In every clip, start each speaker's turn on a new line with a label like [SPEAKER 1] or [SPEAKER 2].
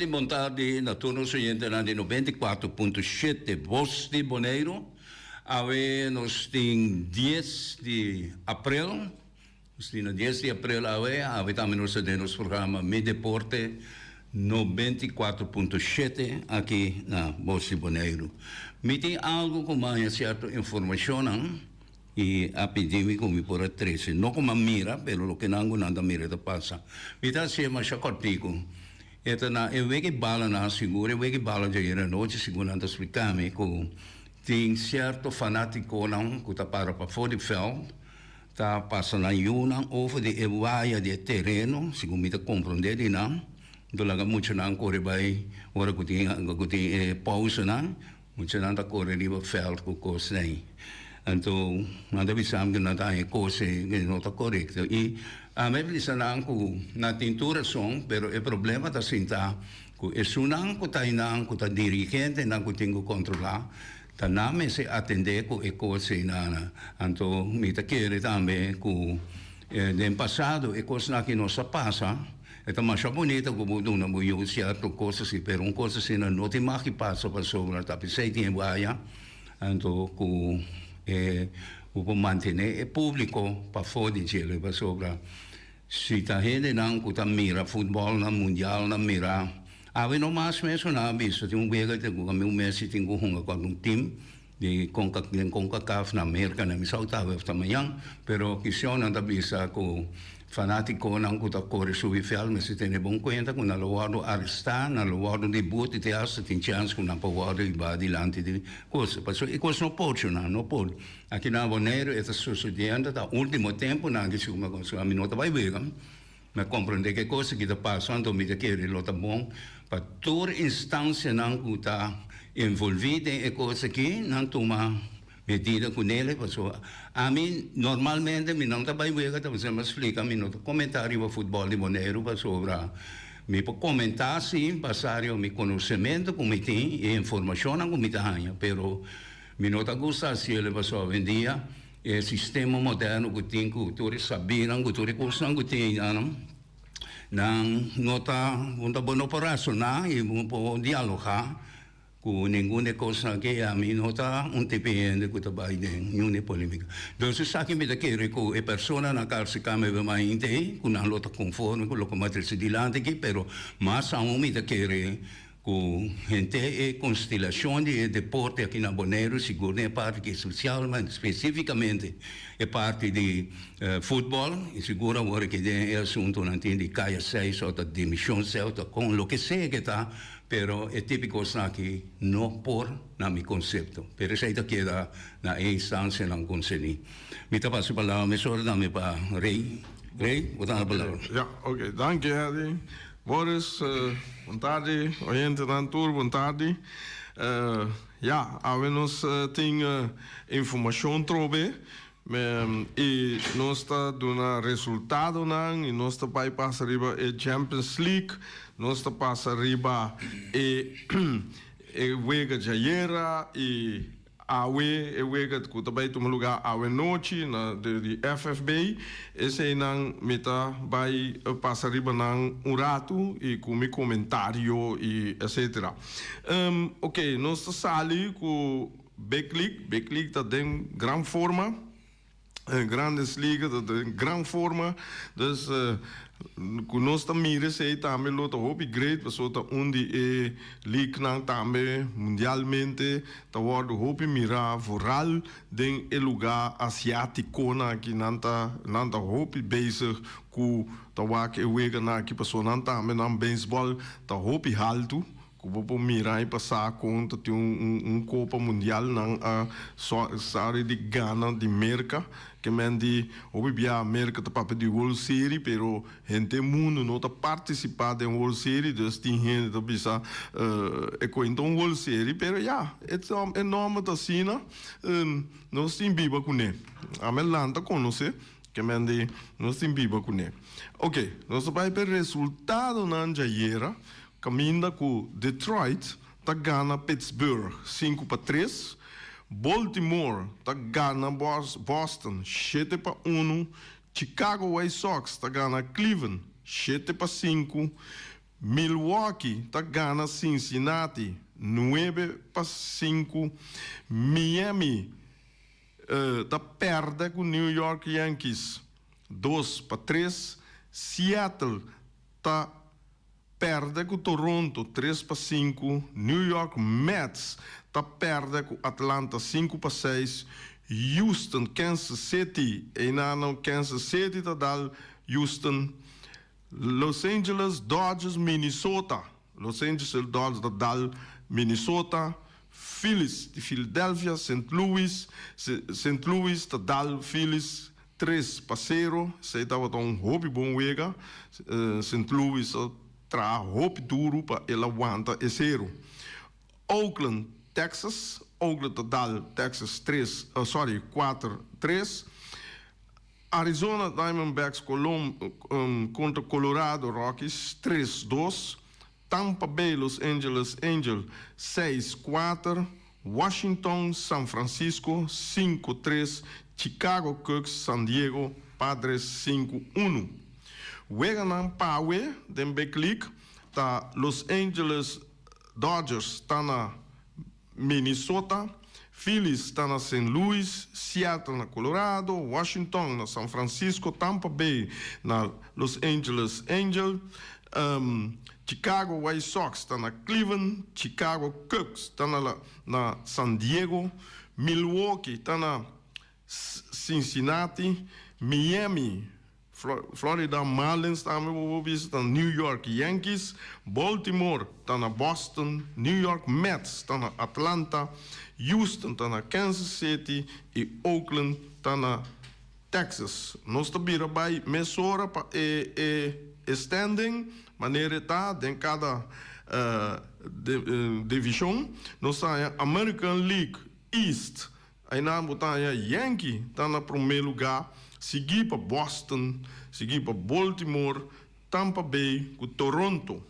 [SPEAKER 1] boa tarde. Na turno seguinte, na de 94.7, Voz de Bonaire. Ave nos tem 10 de abril. Nos tem 10 de abril, ave também nos tem nos programa Me Deporte 94.7 aqui na Voz de Bonaire. Me tem algo com mais certa informação, não? E a pedir-me como por a 13. Não como a mira, pero lo que não nada mira da passa. Me está se mais cortico. Então, eu vejo que bala na segura, eu vejo que bala já era noite, segundo anda explicar-me, que tem certo fanático não, que está para fora do veld, está passando na Yuna, over de evaia de terreno, segundo me está compreendendo, não. Então, lá muito não corre bem, ora que tem pausa, não. Muito não está correndo no veld, com coisa nem. Então, nada bisam que não está em coisa que não está correto. E a mim bisa nang ko na tintura song, pero o problema ta sinta ko esunang ko ta inang ko ta dirigente nang ko tingo controlar, ta name se atende ko e coisa na. Anto mi ta quere tambe ko nel passato e cosa na che non sa passa. Esta mais bonita como dona mo eu certo coisa se per un cosa se não te mais que passa para sobre ta pensei tem baia. Anto ko o manter o público para fora de Chile para sobra se está gente não que tá mira futebol na mundial na mira ave no mais mesmo na vista tem vega tem com meu Messi tem com um time de CONCACAF na América na missão tava amanhã pero que se não da vista com fanático não que tá corre subir fiel mas se tem bom conta com na lugar arrestar na lugar de debut te acha tem chance com na power e vai dilante de coisa passou e coisa não pode não pode aqui na Bonaire está sucedendo tá último tempo na que uma coisa a minuta vai ver mas compreender que coisa que está passando me de querer lo tá bom para toda instância não que tá envolvida em coisa que não toma medida com ele, pessoal. A mim, normalmente, me não está bem ver, você me explica, me não comentário o futebol de Bonaire, sobre me pode comentar, sim, passar o meu conhecimento, como tem, e informação, como tem, pero me não está gostando, se ele, pessoal, hoje em dia, o sistema moderno que tem, que todos sabiam, que todos gostam, que tem, não está bom para racionar e para dialogar, com nenhuma coisa que a mim não está TPN que está bem nenhuma polêmica. Então se sabe me daquele que a pessoa na casa cama vai mais inte, com não está conforme com o que matriz de lante aqui, pero mas a me daquele com gente e constelação de deporte aqui na Bonaire, seguro é parte que é social, mas especificamente é parte de futebol, e seguro agora que é assunto não tem de caia 6 ou da dimissão 6 com o que seja que está pero é típico que não por na meu conceito. Pero isso aí queda na instância não consegui. Me tá passando a palavra, me sorda dame para Rei. Rei, botar a palavra.
[SPEAKER 2] Ja, oké, dank je, Harry. Boris, boa tarde. Oyente dan tour, boa tarde. Ja, we nos tem informação trobe. E nós está dando resultado não, e nós está vai passar riba a Champions League, nós está passar riba e wega jaira e awe wega que também toma lugar awe noite na de FFB, esse não meta vai passar riba não rato e com meu comentário e etc. Ok, nós está sali com Beklik está em grande forma. Grandes ligas de grande forma, dus nós também se também lota hope great, pessoa tá onde liga não também mundialmente, tá word hope mira vooral den lugar asiático na que nanta hope bezig com tá wak wega na que pessoa não também na baseball tá hope halto. Como mirar e passar conta de Copa Mundial na área de Ghana, de América, que mendi obvia América tá para de World Series, pero gente mundo não tá participando em World Series, dus tem gente tá bisa então World Series, pero ja, é enorme da cena, nós tem biba com ele, a Melanta conhece, que mendi nós tem biba com ele. Ok, nós vai ver resultado na jaira. Caminda com Detroit, tá ganha Pittsburgh 5-3. Baltimore tá ganha Boston 7-1. Chicago White Sox tá ganha Cleveland 7-5. Milwaukee tá gana Cincinnati 9-5. Miami tá perde com New York Yankees 2-3. Seattle tá perde com Toronto 3-5. New York Mets tá perde com Atlanta 5-6. Houston, Kansas City, Kansas City tá dal Houston. Los Angeles Dodgers, Minnesota. Los Angeles Dodgers tá dal Minnesota. Phillies de Philadelphia, St. Louis tá dal Phillies 3-0. Sei tava hobby bom wega. St. Louis tra hobby duro para ela aguanta é 0. Oakland, Texas. Oakland tá dal Texas 4-3. Arizona Diamondbacks contra Colorado Rockies 3-2. Tampa Bay Los Angeles Angels 6-4. Washington San Francisco 5-3. Chicago Cubs San Diego Padres 5-1. Weganam Pawe den Beklik tá Los Angeles Dodgers tá na Minnesota. Phillies está na St. Louis, Seattle na Colorado, Washington na San Francisco, Tampa Bay na Los Angeles Angels, Chicago White Sox está na Cleveland, Chicago Cubs está na San Diego, Milwaukee está na Cincinnati, Miami, Florida Marlins está na New York Yankees, Baltimore está na Boston, New York Mets está na Atlanta, Houston está na Kansas City e Oakland está na Texas. Nós estamos by mesora para standing, maneira tá em cada divisão. Nós está American League East. Aí na botanha Yankee está na primeiro lugar, seguir para Boston, seguir para Baltimore, Tampa Bay, com Toronto.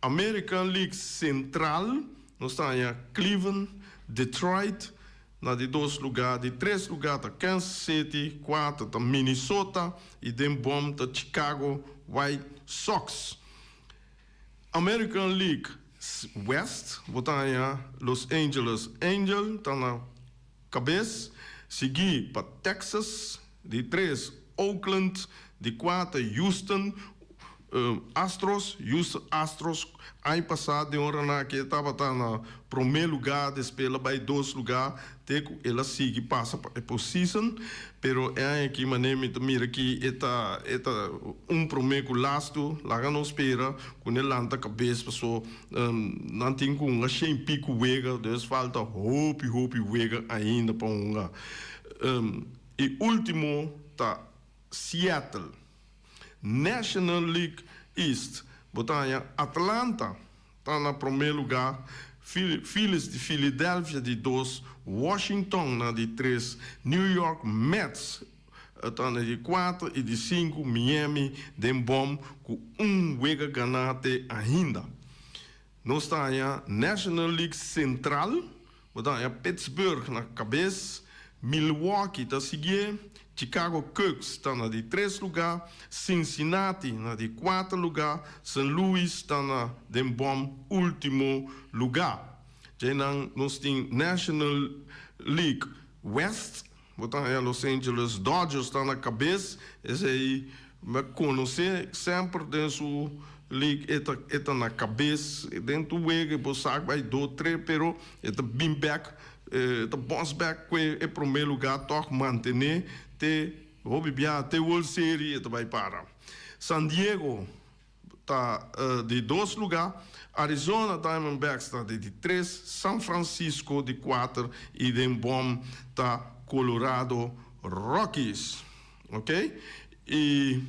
[SPEAKER 2] American League Central, nós está Cleveland, Detroit, na de 2 lugares, de 3 lugares tá Kansas City, 4 tá Minnesota e de bom tá Chicago White Sox. American League West, botanha Los Angeles Angels, tá na cabeça, seguir para Texas, de 3 Oakland, de 4 Houston Astros, aí passado de hora na que estava na primeiro lugar, despela vai 2 lugares, teco ela sigue passa para position, pero é aqui maneira mira aqui eta primeiro lasto, lá não espera, quando ele anda cabeça pessoa, não tem com achei pico wega, des falta hope wega ainda para e último tá Seattle. National League East, botanha Atlanta está na primeiro lugar, Phillies de Philadelphia de 2, Washington na de 3, New York Mets está na de 4 e de 5, Miami de bom com wega ganate ainda. Nós está a National League Central, botanha Pittsburgh na cabeça, Milwaukee está seguindo, Chicago Cubs está na de 3 lugar, Cincinnati na de 4 lugar, St. Louis está na de bom último lugar. Já nós temos National League West, botar Los Angeles Dodgers está na cabeça, esse aí me conhecer sempre dentro league eta na cabeça, dentro do wege, você vai 2, 3, pero eta bim back, eta bounce back, que é primeiro lugar, toch manter te Robibia, te World Series, e vai para. San Diego está de 2 lugares, Arizona Diamondbacks está de 3, San Francisco de 4 e de bom está Colorado Rockies, ok? E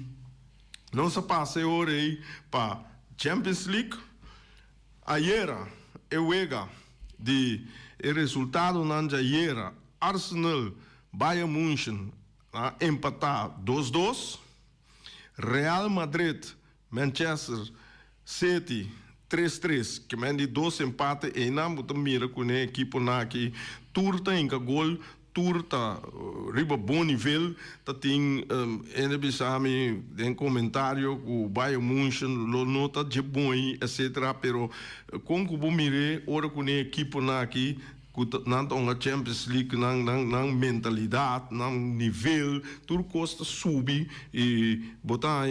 [SPEAKER 2] não se passa agora aí para Champions League. Ayer eu de resultado na ayer Arsenal Bayern München empatar 2-2, Real Madrid Manchester City 3-3, que mende 2 empates e não mira com a equipe na que turta em gol tour tá riba bom nível, tá tem ainda bisami den comentário o Bayern München lo nota de bom etc. Pero com que bom mire ora com a equipe na aqui não a Champions League não mentalidade não nível tudo custa subir e botar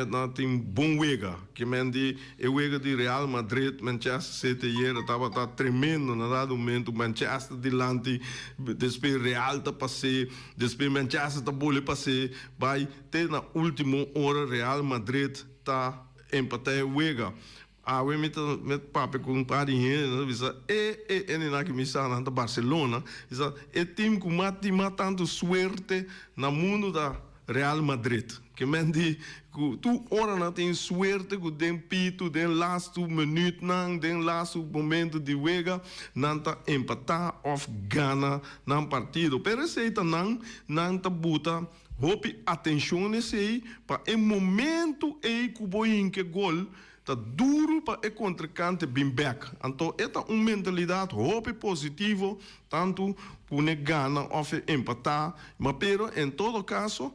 [SPEAKER 2] na tem bom wega que mende é wega de Real Madrid Manchester City era tava tremendo na dado momento Manchester delante depois Real tá passei depois Manchester tá bole passei vai ter na última hora Real Madrid tá empatar wega we met papi com parinho, bisa na que misa na Barcelona, bisa team com tanto suerte na mundo da Real Madrid. Que mendi tu ora na tem suerte com den pito, den last minuut nang, den last momento de wega, nanta empatar of gana nan partido. Pero se ita nanta buta hope atenção esse para em momento kuboin que gol tá duro para contracante bem back. Então, esta mentalidade hope positivo, tanto para gana ou empatar, mas pero em todo caso,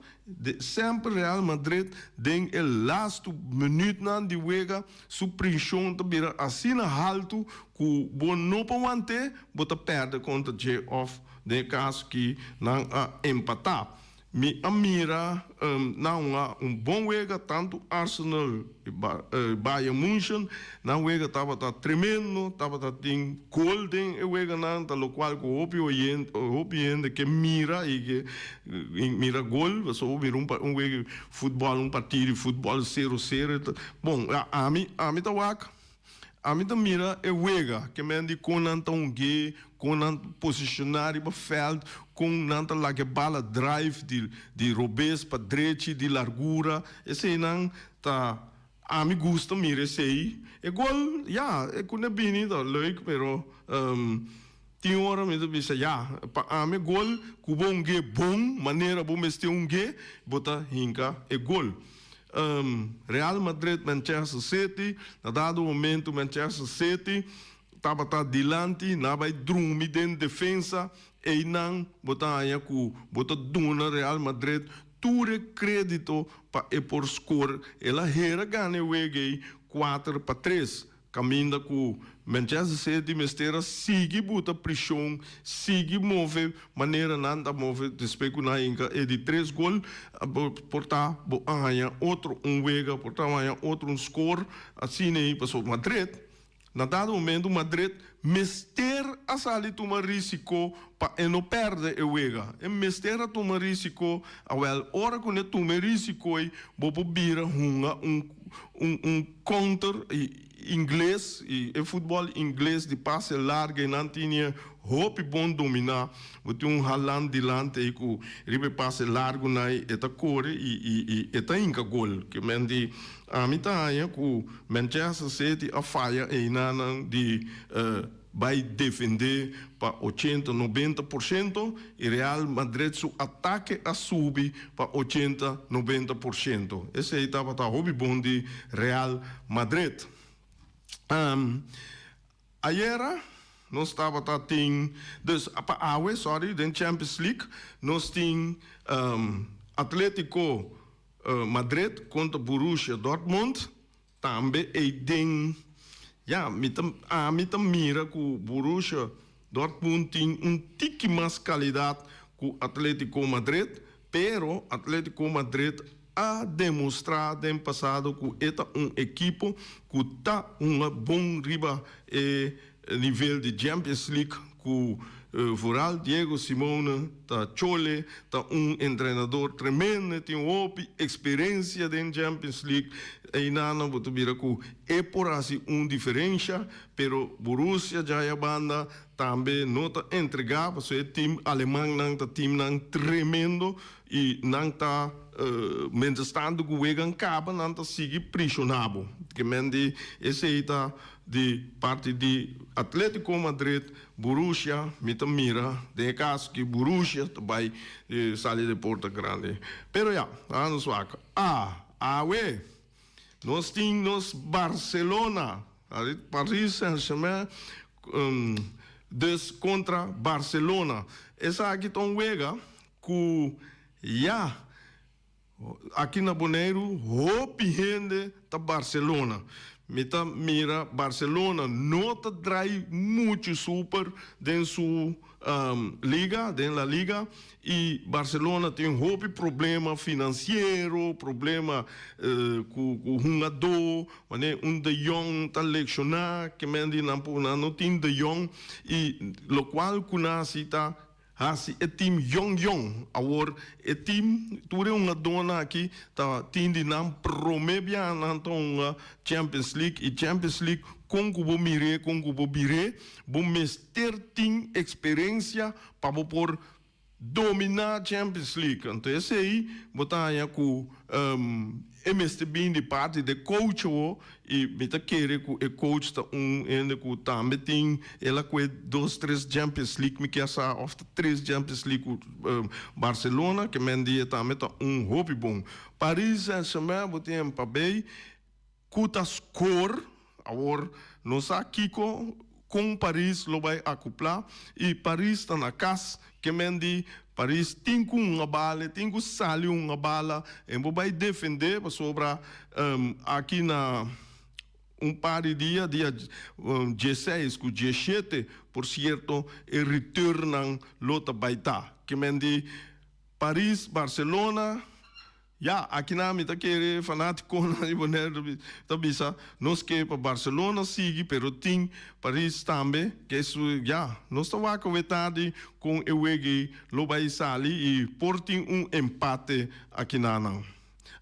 [SPEAKER 2] sempre Real Madrid tem o last minuto de wega, sua pressão tá vira assim na alto, que bom não pode manter, bota perde contra J off, de caso que não empatar. Mi amira não há bom wega tanto Arsenal e Bayern München não wega tava tremendo tava tem golden wega não tá lo qual o opiniente que mira e que mira gol só ouvir wega futebol partido de futebol 0-0 bom a mim tá waka a mim tá mira wega que me andi com não gay com posicionar para veld com nanta lá que bala drive de robês para direita de largura esse não tá a mim gosta mira esse aí é gol é com a bini tá leuk pero tinha hora me disse a mim gol com bom maneira bom mestre bota hinca é gol Real Madrid Manchester City na dado momento Manchester City estava delante, não vai dormir dentro de defesa, e não botar aí com botar duna Real Madrid, tudo crédito para por score, ela era ganha o 4-3, caminha com Manchester City, mestera sigue bota pressão, sigue move, maneira nada move, depois que na inca é de 3 gols, portar aí outro wega, portar aí outro score, assim aí passou Madrid. Na dado momento, Madrid mister a salir tomar risco para não perder o wega. E mister a tomar risco, a hora que toma risco, bobo bira counter inglês e futebol inglês de passe largo e não tinha hope bom dominar. Bote Haaland delante e com ribe passe largo na eta core e eta inca gol que mendi a mitad com Manchester City a falha e nana de vai defender para 80-90% e Real Madrid seu ataque a subir para 80-90%. Esse aí estava hobby bom de Real Madrid. Ayer nós estava tem dus den Champions League nós tem Atlético Madrid contra Borussia Dortmund também e tem mita mira que o Borussia Dortmund tem tique mais qualidade que o Atlético Madrid, pero Atlético Madrid a demonstrar no passado que é equipe que está bom riba nível de Champions League que Voral Diego Simone tá chole tá treinador tremendo tem experiência em Champions League e nada boto vira que é por assim diferença pero Borussia já é banda também não tá entregar porque é time alemão não tá time não tremendo e não tá menstando que o Egan caba não tá sigue prisionado que mende esse aí tá de parte de Atlético Madrid, Borussia, mira, de caso que Borussia vai sair de Porta Grande. Pero vamos lá. Nós temos Barcelona, Paris Saint-Germain, dus contra Barcelona. Essa aqui tão wega que já aqui na Bonaire hopi gente tá Barcelona. Mita mira Barcelona nota trai muito super dentro sua liga, dentro da liga, e Barcelona tem hopi problema financeiro, problema com o jogador, né? De Jong tá lecionar, que mendi não tem De Jong, e lo qual kunasi tá Hasi é time Jong. Agora, é time, tu é uma dona aqui, tá tendo não promebia na Champions League, e Champions League, com o bom bire, bom mester tem experiência para por dominar a Champions League. Então, esse aí, botar com MST bem de parte de coach, e meta querer que o coach tá ainda que também tem ela com 2-3 Champions League, me que essa of 3 Champions League Barcelona, que mendia também tá hobby bom. Paris Saint-Germain botem para bem, cuta score, agora não sabe Kiko com Paris lo vai acoplar, e Paris está na casa que mendi Paris tem uma bala, tem que sair uma bala, e vai defender sobre aqui na par de dias, dia 16 com 17, por certo, e retornam lota baita, que mendi Paris, Barcelona. Ja, aqui na minha querer fanático na Ibonaire tá bisa nós que para Barcelona sigue, pero tem Paris também, que isso já nós tá vai conversando com o EG Lobai Sali e portem empate aqui na não.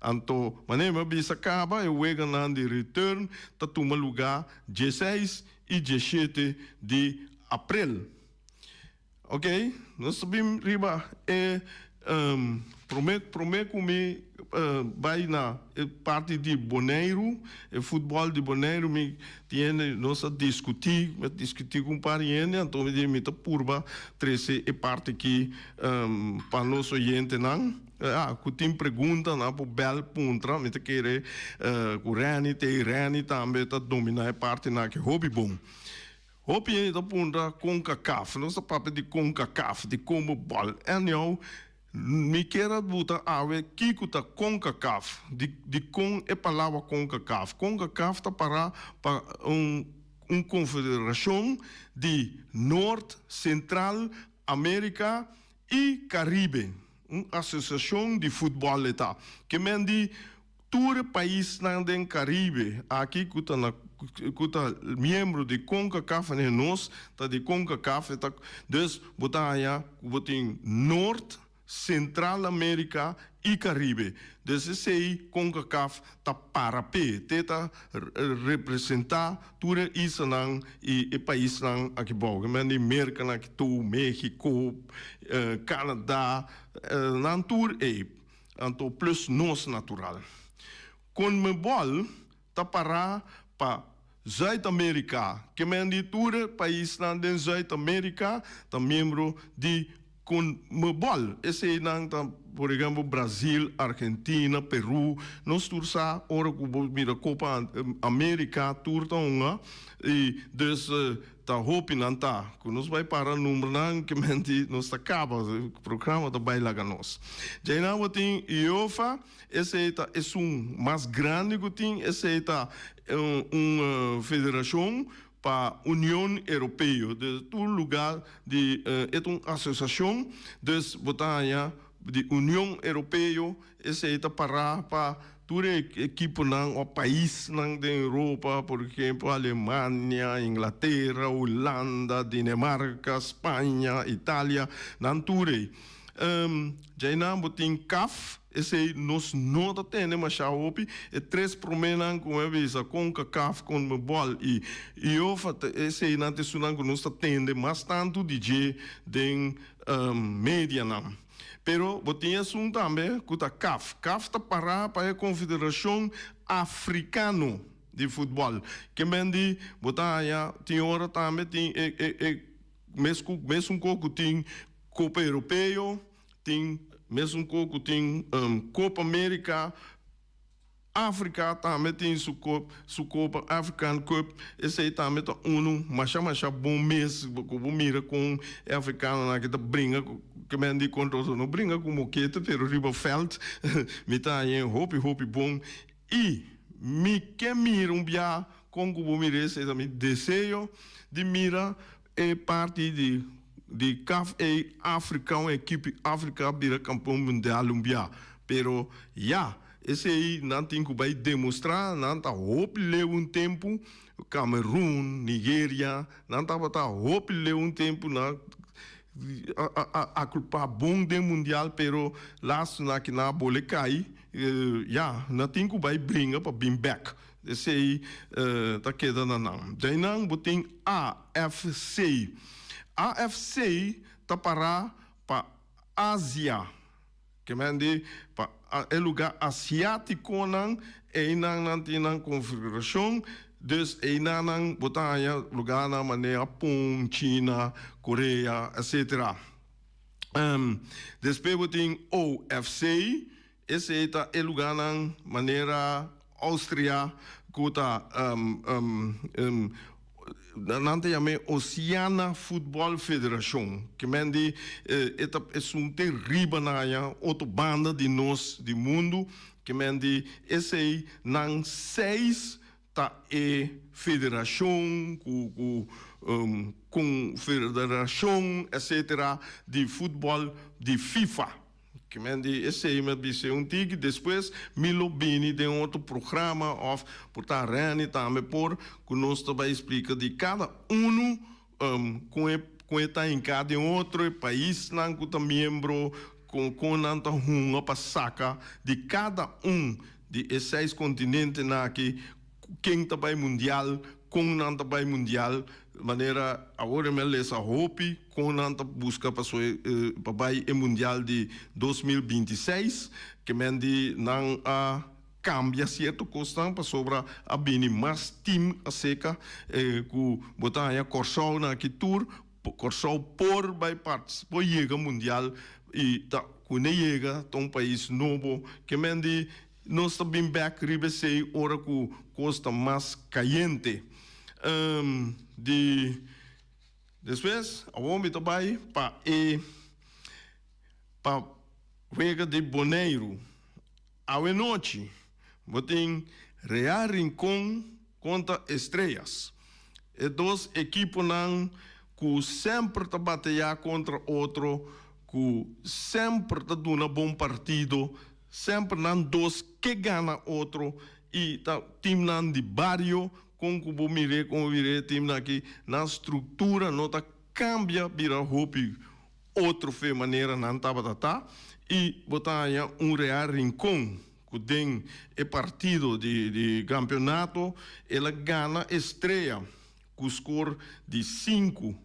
[SPEAKER 2] Então, maneira bisa acaba o EG na de return tá toma lugar 16 e 17 de abril. Ok, nós subimos riba prometo que me vai na parte de Bonaire, o futebol de Bonaire, me tiene nós discutir com pariente, então me tá purba 13 e parte que para nosso oyente não. Que tem pergunta na por bel puntra, me tá querer o Rani também tá dominar a parte na que hobby bom. Hobby da punta CONCACAF, nossa papo de CONCACAF, de como bol, me quero botar a ver que tá CONCACAF, de com é palavra CONCACAF. CONCACAF tá para confederação de Norte, Central, América e Caribe, uma associação de futebol tá, que mende todo país na do Caribe, aqui que tá membro de CONCACAF, né, nós tá de CONCACAF, tá, dus botar aí, botem Norte, Central América e Caribe. Desse aí, CONCACAF tá para pé, tenta representar tudo isso não e país não aqui bom. Que mande América na que tu, México, Canadá, não tudo é, então plus nós natural. CONMEBOL tá para Zuid-América, que mande tudo país não de Zuid-América, tá membro de CONMEBOL. Esse aí não tá, por exemplo, Brasil, Argentina, Peru, nós tursa ora que mira Copa América, turta uma e des tá hopi não tá, que nós vai para número não que mente nós tá acaba o programa da baila ganos. Já não tem UEFA, esse aí tá é mais grande que tem, esse aí tá uma federação para a União Europeia, de todo lugar de é uma associação de botanha de União Europeia, esse é para toda equipe não, o país não da Europa, por exemplo, Alemanha, Inglaterra, Holanda, Dinamarca, Espanha, Itália, não tudo. Já não botem CAF, esse nós não temos mais a OPI, e 3 promenas com a visa CONCACAF, CONMEBOL e eu esse não tem sunang que nós temos mais tanto de média não. Pero botinha um também que a CAF está para a Confederação Africana de Futebol, que mendi botar tem hora também tem mesmo coco tem Copa Europeia, tem mesmo coco tem Copa América, África também tem sua Copa African Cup, esse aí também tá mas bom mês, como mira com africano na que tá brinca, que me andi contra não brinca com moqueta, pero riba veld, me tá aí hope bom, e me que mira bia, com como mira esse também desejo de mira parte de CAF África, uma equipe África vira campeão mundial pero esse aí não tem que vai demonstrar, não está ler tempo, Camerún, Nigéria, não está ler tempo a culpa bom do mundial, pero lá na bola cai, não tem que vai brincar para bring back. Esse aí tá quedando não. Daí não botem AFC. AFC tá para Ásia. Que mande para o lugar asiático não não tem configuração, dus não botar lugar na maneira Japão, China, Coreia, etc. Depois tem OFC, esse é o lugar na maneira Áustria, que tá não tem Oceania Football Federation, que mende é terrível na outra banda de nós do mundo, que mende esse aí não 6 tá federação com federação etc de futebol de FIFA. Que mende esse aí me disse tigre, depois Milo Bini de outro programa of portar rene também por que nós também explica de cada com está em cada outro país não que tá membro com não tá para saca de cada de 6 continentes na que quem também mundial com não também mundial maneira agora me lesa hope com não busca para o mundial de 2026 que mende não cambia certo coisa para sobra a bem mais time a seca que botar aí Corsol na que tour Corsol por vai participar chega mundial e tá quando chega um país novo que mende nós estamos back ribe sei hora que costa mais caliente depois a homem também para Vega de Boneiro à noite botem Real Rincón contra Estrelas e dois equipes não que sempre tá batalhar contra outro que sempre tá dando bom partido sempre não dois que gana outro e tá time não de barrio com o mire com o mire time aqui na estrutura nota cambia vira hope outro fe maneira não tá e botar Real Rincón que tem partido de campeonato ela gana Estreia com score de 5-1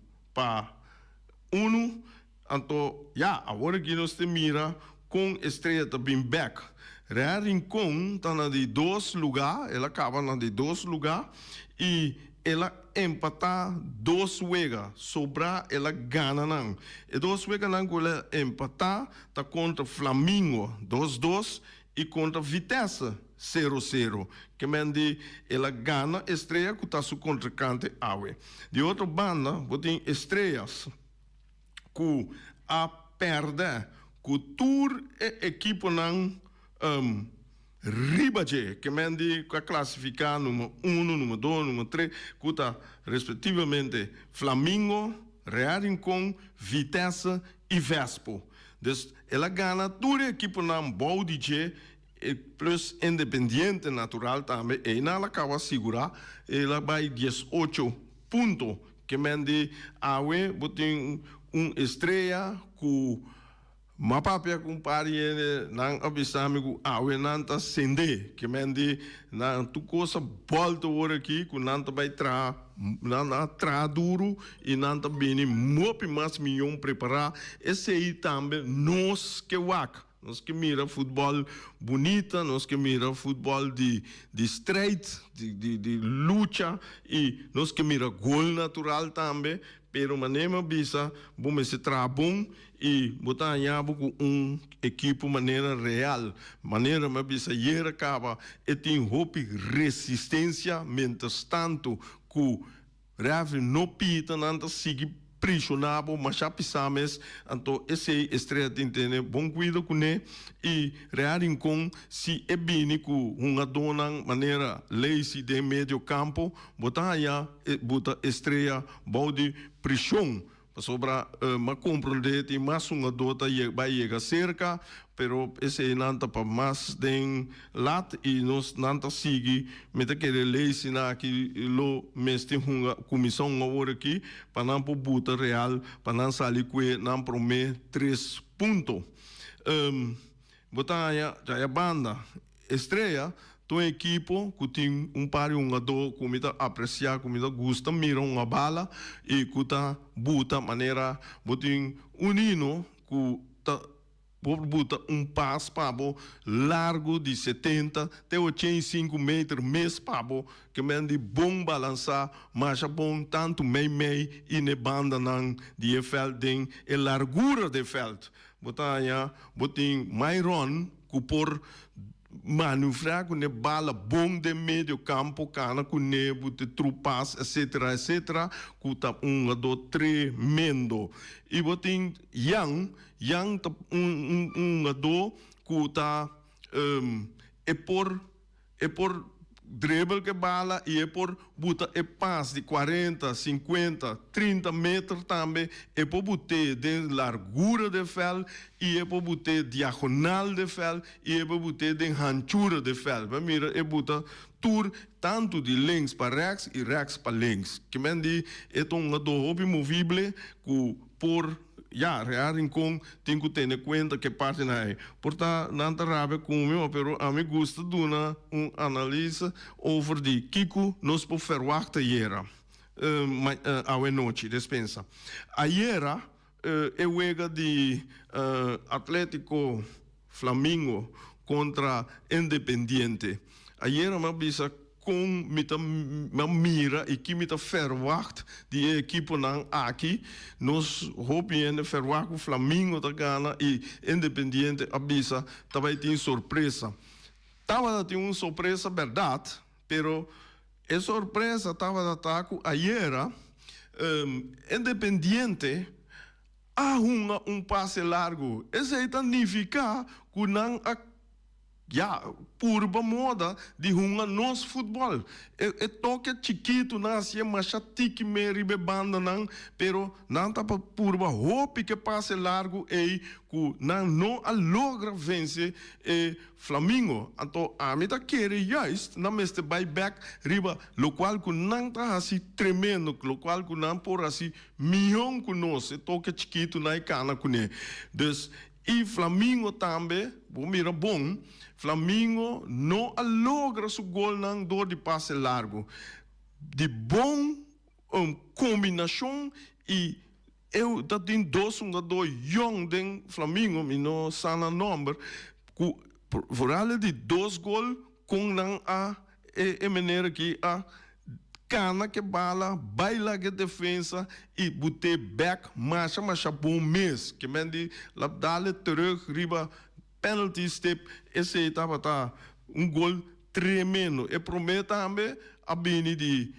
[SPEAKER 2] então agora que nós te mira com Estreia também back Real Rincón está na de 2 lugares, ela acaba na de 2 lugares e ela empatar 2 vegas, sobrar ela gana não. E 2 vegas não que ela empatar tá contra Flamengo 2-2 e contra Vitesse 0-0. Que mende ela gana Estreia que está su contracante awe. De outra banda, botem Estrelas que a perde que tour e equipe não Ribaje, que mende a classificar número 1, número 2, número 3, que está respectivamente Flamengo, Real Rincón, Vitesse e Vespo. Dus ela gana toda a equipe na Baudije, plus Independiente natural também, e ela acaba segurar, ela vai 18 pontos, que mende awe, botem Estreia, que Mapapia compare nang abisami ku awe nanta sende que mende na tu coisa volta ora aqui ku nanta vai tra duro e nanta bem mopi mais milhão preparar esse aí também nós que mira futebol bonita, nós que mira futebol de straight, de luta e nós que mira gol natural também, pero maneira bisa bom se trabom e botar com equipo maneira real, maneira mas bisa hier acaba e tem hope resistência mientras tanto que Ravi no pita nanta sigi prisionado, mas já pisamos, então esse estreia tem bom cuidado com ele e rearing com se é bem com uma dona maneira lazy de meio campo, botar aí bota estreia bode prisão. Sobra ma compreender tem mais uma dota vai chegar cerca, pero esse nanta para mais den lat e nos nanta sigue meta que lei sina que lo meste uma comissão agora aqui para não buta real para não sair que não promete 3 pontos. Botar já é banda estreia tua equipo que tem pari jogador que me apreciar, que me gosta, mira uma bala e que tá buta maneira, botin unino que tá buta passo pabo largo de 70 até 85 metros mês pabo que me de bom balançar, mas bom tanto meio e ne banda não de veld e largura de veld. Botin Myron que por manuvrar com a bala bom de meio campo, cana com nebo de trupas, etc, etc, que tá tremendo. E botin Yang tá do que tá é por dribble que bala e é por buta e passe de 40, 50, 30 metros também, é por buter de largura de fel e é por buter diagonal de fel e é por buter de anchura de fel. Mira, é buta tour tanto de links para rechts e rechts para links. Que men di é um do movível que por rearing com tem que ter em conta que parte na é. Portanto, não tá rabe com o meu, pero a mim gosta de uma análise over de Kiko nos por verwachten era a noite, dispensa. Ayer eu wega de Atlético Flamengo contra Independiente. Ayer uma bisa com mita mira e que mita verwacht die equipe nan aqui nos hopiende verwacht o Flamengo da Gana e Independiente abisa também tem surpresa. Tava tem uma surpresa verdade, pero a surpresa tava da taco ayer Independiente a passe largo. Isso aí significa que não purba moda de nos futebol. É toque chiquito nasce mas chatique me ribe banda não, pero não tá purba hope que passe largo e que não logra vencer Flamengo. Então a mim tá querer juist na meste buyback riba, lo qual que não tá assim tremendo, lo qual que não por assim milhão que nós, é toque chiquito na cana com ele. Dus e Flamengo também, mira bom, Flamengo não logra seu gol não door de passe largo. De bom combinação e eu tenho dois jong den Flamengo, me não sana number, vooral de dois gol com não a maneira que a cana que bala, baila que defesa e bote back, mas bom mês, que mendi dale terug riba penalty step, esse estava gol tremendo. E promete também a bini de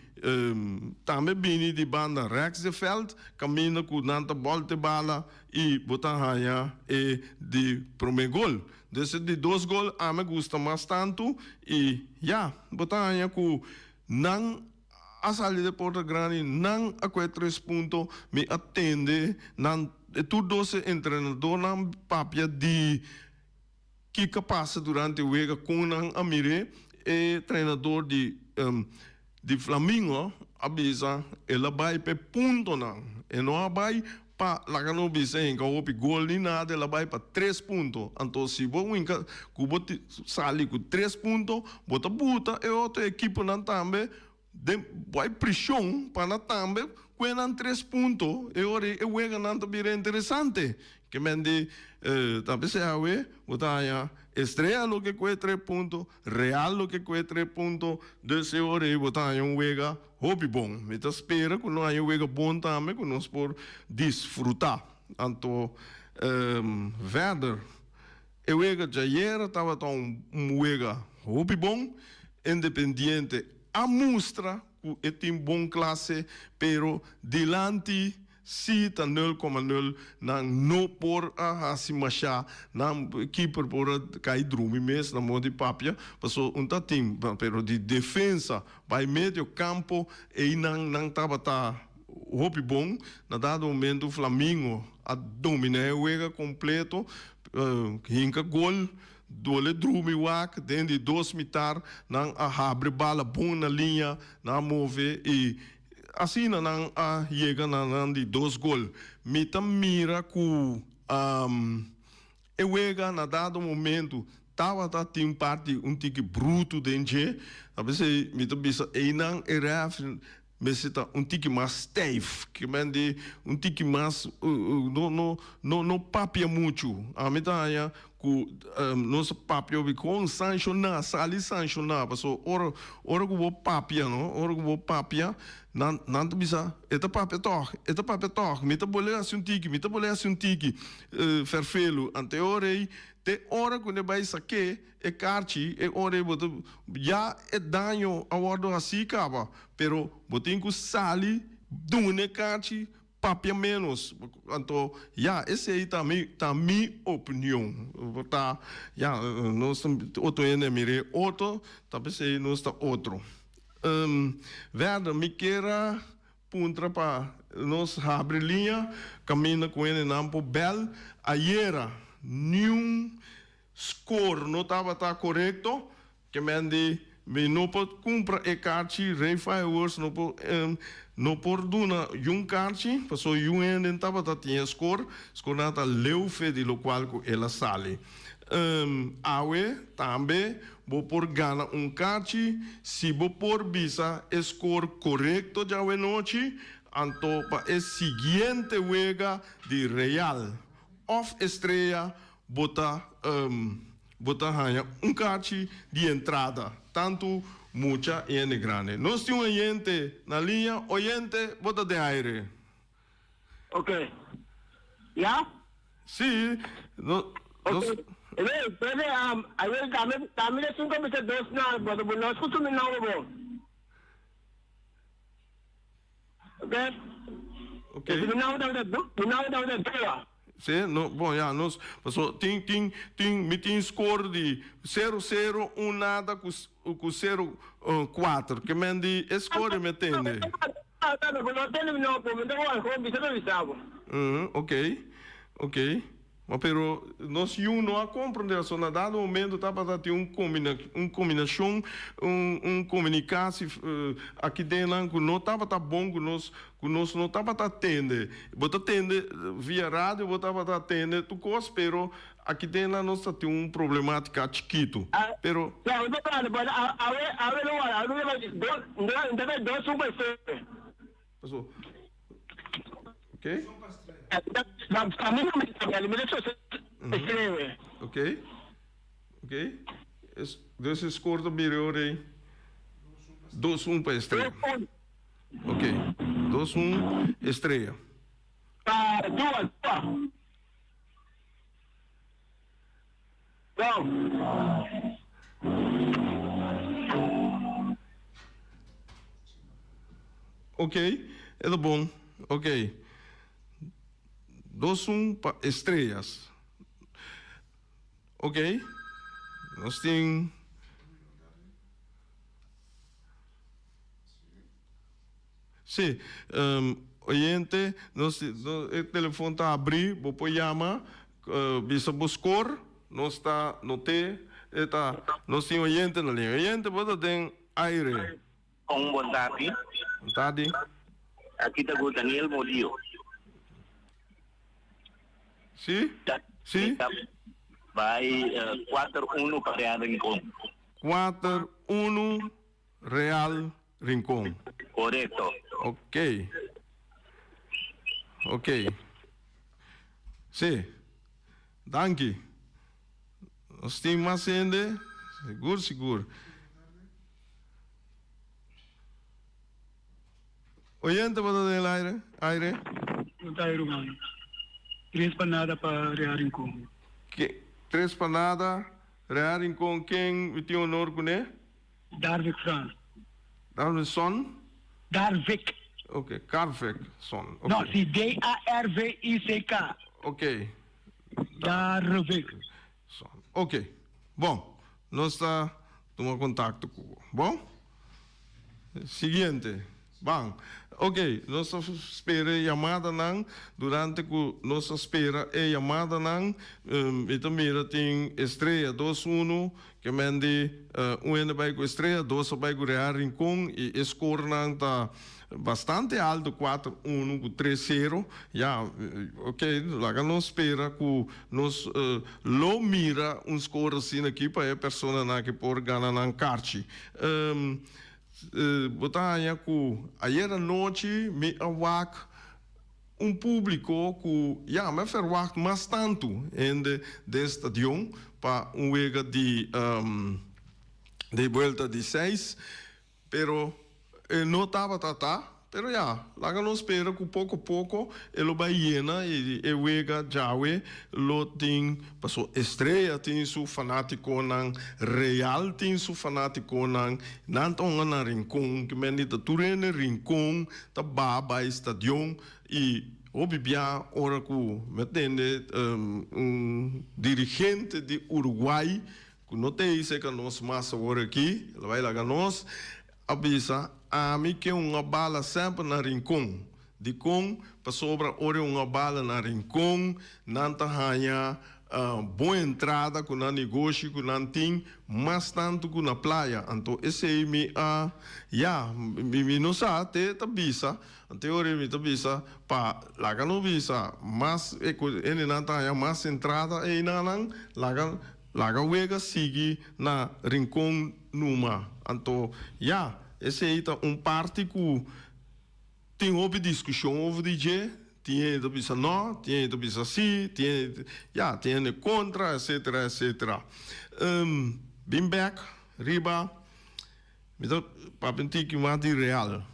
[SPEAKER 2] banda rechts de veld, caminha com nanta bola bala e botar raia e de primeiro gol. Desse de dois gol a me gusta mais tanto e botar raia com não a saída de Porto Grande não a 3 pontos me atende não tudo esse treinador não papia de que capaz durante o jogo com não amire e treinador de Flamengo avisa ele vai para ponto não e não vai para lá que não bisa em que o gol nem nada ele vai para 3 pontos então se você sai com 3 pontos bota e outra equipe não também vai pressão para também cuenan 3 puntos, e ora e wega nanto bira interessante. Que mendi, talvez a we, botaya, Estrela lo que cuesta 3 puntos, Real lo que cuesta 3 puntos, desse ora e botaya wega, hobby bom. Meta espera que não há wega bom também, que nós por desfrutar. Anto, verder, e wega jayer estava tão wega hobby bom, independente, a mostra que tem bom classe, pero delante si ta 0,0 nang no por a hasimasha nang keeper por kai drumi mes na modi papia paso unta tim pero de defensa vai medio campo e nang tabata hopi bom na dado momento Flamengo a dominar o ega completo hinka gol dole drumi wak den de 2 mitar nang a abre bala bom na linha na move e assim não a chega na de 2 gols. Mita mira que eu ega na dado momento tava tem parte tique bruto dentro, talvez mita bisa não era mas está tique mais steve, que mende tique mais não papia muito. A mita ya que nosso papio vi com sancionar, sali sancionar, passou ora que vou papia, não, ora que vou papia não bisa eta papel toch mita boleh assim tiki vervelo ante orei te ora quando vai saque e carci e ora boto já é danho a bordo assim cava pero botin ku sali dune carci papia menos então já esse aí tá minha opinião tá já nós outro ene mire outro talvez aí nós tá outro verder, me queira puntra para nós abrir linha, caminha com ele nampo bel, ayer nenhum score não estava correto, que me não pode comprar e carti, rei fireworks não pode duna carti, passou ainda estava tinha score nata leu fe de lo qual ela sale. Awe também vou por gana carti se vou por bisa score correto já we noite anto pa é seguinte wega de Real of Estrela bota hanha carti de entrada tanto mucha e grande nós temos oyente na linha oyente bota de aire
[SPEAKER 3] ok já
[SPEAKER 2] sim
[SPEAKER 3] okay. Pwede, ayun, kami na 5 dos na, pero nós consumimos na ubo. Ok?
[SPEAKER 2] Ok.
[SPEAKER 3] Binaw daw da dua.
[SPEAKER 2] Sim, no, bom, já, nós, passou, tem score de 0-0, nada com 0-4, que mendi, score me tende. Ok. Mas pero nós não a compreensão na dado momento tá para ter combinação comunicação aqui dentro que não tava tá bom que nós não tava tá tende bota tende via rádio bota tá tende tu cos pero aqui dentro nós tá tem problemática chiquito pero
[SPEAKER 3] já eu tô falando mas a não dois super
[SPEAKER 2] passou ok Ok. Desse score do Birori 2-1 para Estrela. Ok. 2-1 Estrela.
[SPEAKER 3] Duas.
[SPEAKER 2] Ok. É bom. Ok. 2-1 para Estrelas. Ok? Nós temos. Sim. Oyente, o telefone está abrindo, vou pôr chama, bisa buscar, nós está no T, nós temos oyente na linha. Oyente, pode ter aire.
[SPEAKER 4] Boa tarde.
[SPEAKER 2] Boa tarde.
[SPEAKER 4] Aqui está o Daniel Modio.
[SPEAKER 2] Sim? Sim?
[SPEAKER 4] Vai 4-1 para Real Rincón.
[SPEAKER 2] 4-1 Real Rincón.
[SPEAKER 4] Correto.
[SPEAKER 2] Ok. Ok. Sim. Danke. Nós temos mais ainda? Seguro. Oyente, wat is het aire?
[SPEAKER 5] Tayo man. 3 panada para Rincon.
[SPEAKER 2] Três panadas, rearing com quem o teu honor com ele?
[SPEAKER 5] Darvik France.
[SPEAKER 2] Son?
[SPEAKER 5] Darvik.
[SPEAKER 2] Ok, Carvek son. Okay.
[SPEAKER 5] No, si D-A-R-V-I-C-K.
[SPEAKER 2] Ok.
[SPEAKER 5] Darvik.
[SPEAKER 2] Son. Ok. Bom, nós está tomando contato com o. Bom? Seguinte. Bom. Ok, nós espera chamada não durante que nós espera chamada não e também tem estreia 2-1 que mende um vai com estreia 2 vai com Real Rincon e score não tá bastante alto 4-1 com 3-0 já ok lá nós espera que nós lo mira score assim aqui para a pessoa na que por ganhar na carte botanya ku ayer à noite me awak público que já me verwacht mais tanto de stadion para wega de volta de 6 pero não estava pero já lá não espera que pouco a pouco ele vai llena e wega jawe lo tem passou estreia tem su fanático nan Real tem su fanático nan nantonga na Rincon que menita turene Rincon ta baba stadion e obibia ora que metende dirigente de Uruguai que não tem isso que nós massa agora aqui ele vai lá nós avisa a mim que uma bala sempre na Rincon. De com, para sobra hora uma bala na Rincon, nanta hanha boa entrada com na negócio com na tem, mas tanto com na praia. Então esse aí me me não sabe até tabisa, até hora me tabisa para lá que não visa, mas ele nanta hanha mais entrada e não lá que wega sigue na Rincon numa. Então esse aí tá parte que tem houve discussão houve DJ tinha de pensar não tinha de pensar sim tinha contra etc bem back riba então para pentir que mais de Real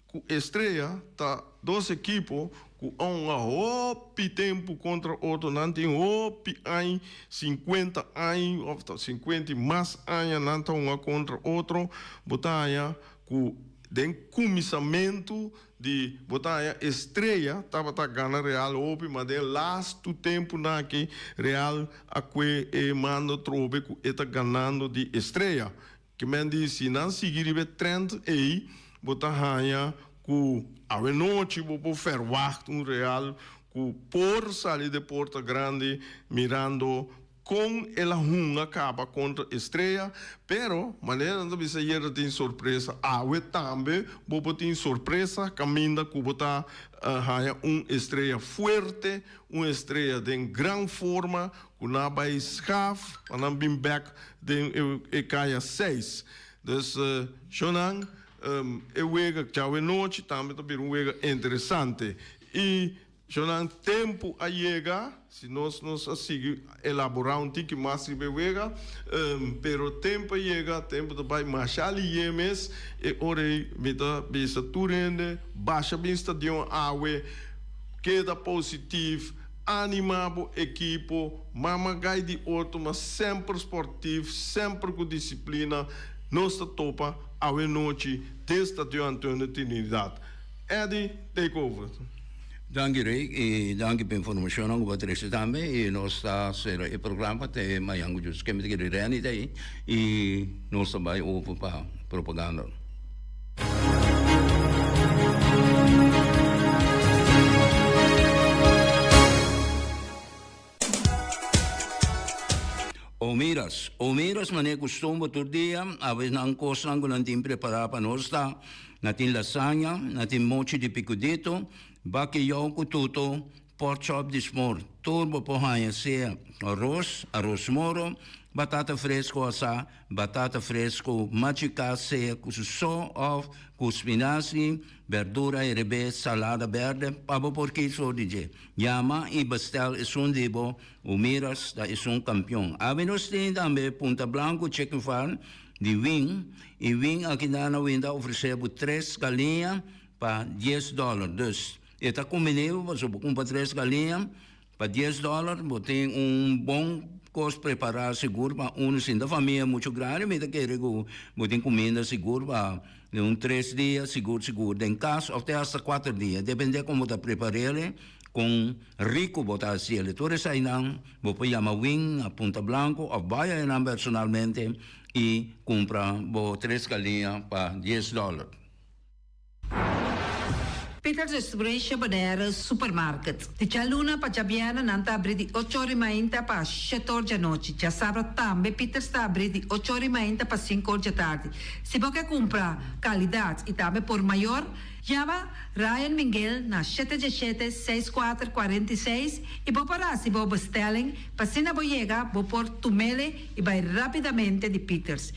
[SPEAKER 2] com estreia tá 2 equipos com hopi tempo contra outro não tem hopi aí 50 aí ou 50 mais aí não tem contra outro botaia com den começamento de botaia estreia tava ganhando Real hopi mas den last tempo na que Real aqui manda trobe com está ganhando de estreia que me diz se não seguir o trend aí botaia que a noite vou verwacht Real que por sair de Porta Grande mirando com ela acaba contra estreia pero maneira de sair tem surpresa também vou ter surpresa caminha que botar estreia forte estreia de grande forma que na vai schaf não bem back de caia 6 dus Shonan eu wega já é noite também wega interessante e já tempo a chegar se nós assim elaborar tique mais de wega pero tempo chega tempo de vai marchar yemes e ore meta bisa turende baixa bem stadion awe queda positivo animado equipo mama gai de outro mas sempre esportivo sempre com disciplina nossa topa a noite testa de Antônio Trinidad. Eddie, take over.
[SPEAKER 1] Dank Rick e dank per informazione ang batrese tame e nostra sera e programma te mayangu jus che mi dire reani dai e nostra bai over pa propaganda. Omiras mane costume todo dia, aves nang kos nang natin prepara pa nosta, natin lasagna, natin mochi di picudito, bakyaw kututo, pork chop di smor, turbo pohaya siya, arroz moro, batata fresco asa, batata fresco machica seca, com só of, com spinaci, verdura e rebe, salada verde, pabo porque so DJ. Llama e bestel is un debo, o miras da is un campeão. Avenos tem também Punta Blanco Chicken Farm, de wing, e wing aqui na winda oferecemos 3 galinhas para $10. Dus, eta combinado, você compra 3 galinhas para $10, você tem bom costo preparado seguro para sem da família muito grande, mas quer você tem comida seguro para 3 dias, seguro. Em caso, até hasta 4 dias, depende como você prepara ele, com rico botar assim. Todos aí não, você chama wing a Punta Blanco, ou vai aí personalmente e compra 3 galinhas para $10.
[SPEAKER 6] Peters Distribution Bonaire Supermarket. De Chaluna para Jabiana nanta abri di 8h30 para 7h da noite. Já sabe também Peters está abri di 8h30 para 5h da tarde. Se você comprar qualidade e também por maior, chama Ryan Miguel na 717-6446 e vou parar se vou bestelling para se não chega, vou por tumele e vai rapidamente de Peters.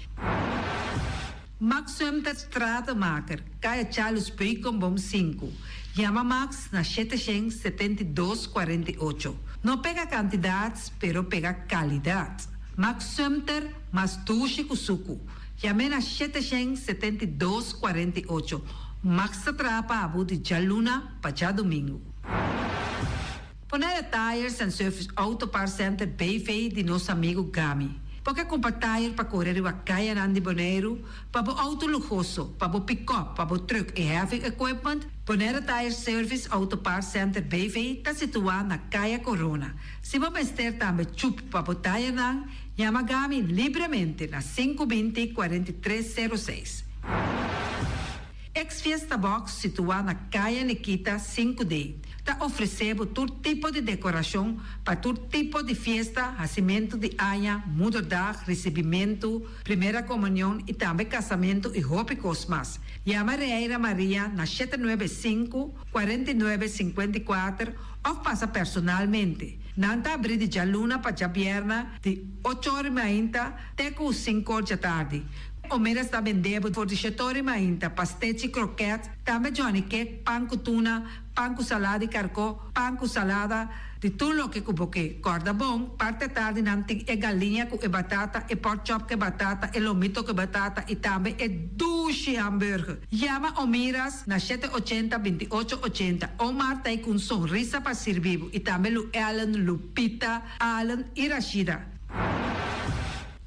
[SPEAKER 6] Max Sumter Stratenmaker, Kaya Charles Bacon Bom 5. Chama Max na 772-48. Não pega quantidades, pero pega qualidade. Max Sumter, mas tushi kusuku. Chama na 772-48. Max atrapa abu de Jaluna para domingo. Ponere Tires and Service Auto Parts Center BV de nosso amigo Gami. Porque compra tire para correr a caia de Bonaire, para o auto luxuoso, para o pick-up, para o truck e heavy equipment, Bonaire Tire Service Auto Parts Center BV está situado na Caia Corona. Se você ter também chup para o tire, chama Gami livremente na 520-4306. Ex-Fiesta Box, situada na Caia Nikita 5D, está oferecendo todo tipo de decoração para todo tipo de festa, nascimento de anha, mudança, recebimento, primeira comunhão e também casamento e roupa cosmas. Chama Reira Maria na 795-4954 ou passa personalmente. Nanta abrir de Jaluna para Jabierna de 8h30 até 5h da tarde. O mera está vendendo por 18h30 pastete croquete, também Johnny Cake, pão com tuna, pão com salada e carcó, pão com salada, de tudo o que cuboque. Corda bom, parte tarde nanti é galinha com batata, e pork chop com batata, e lomito com batata, e também é duche hambúrguer. Chama o Miras na 780-2880. O Marta aí com sorriso para servir, e também o Ellen, Lupita, Alan e Rashida.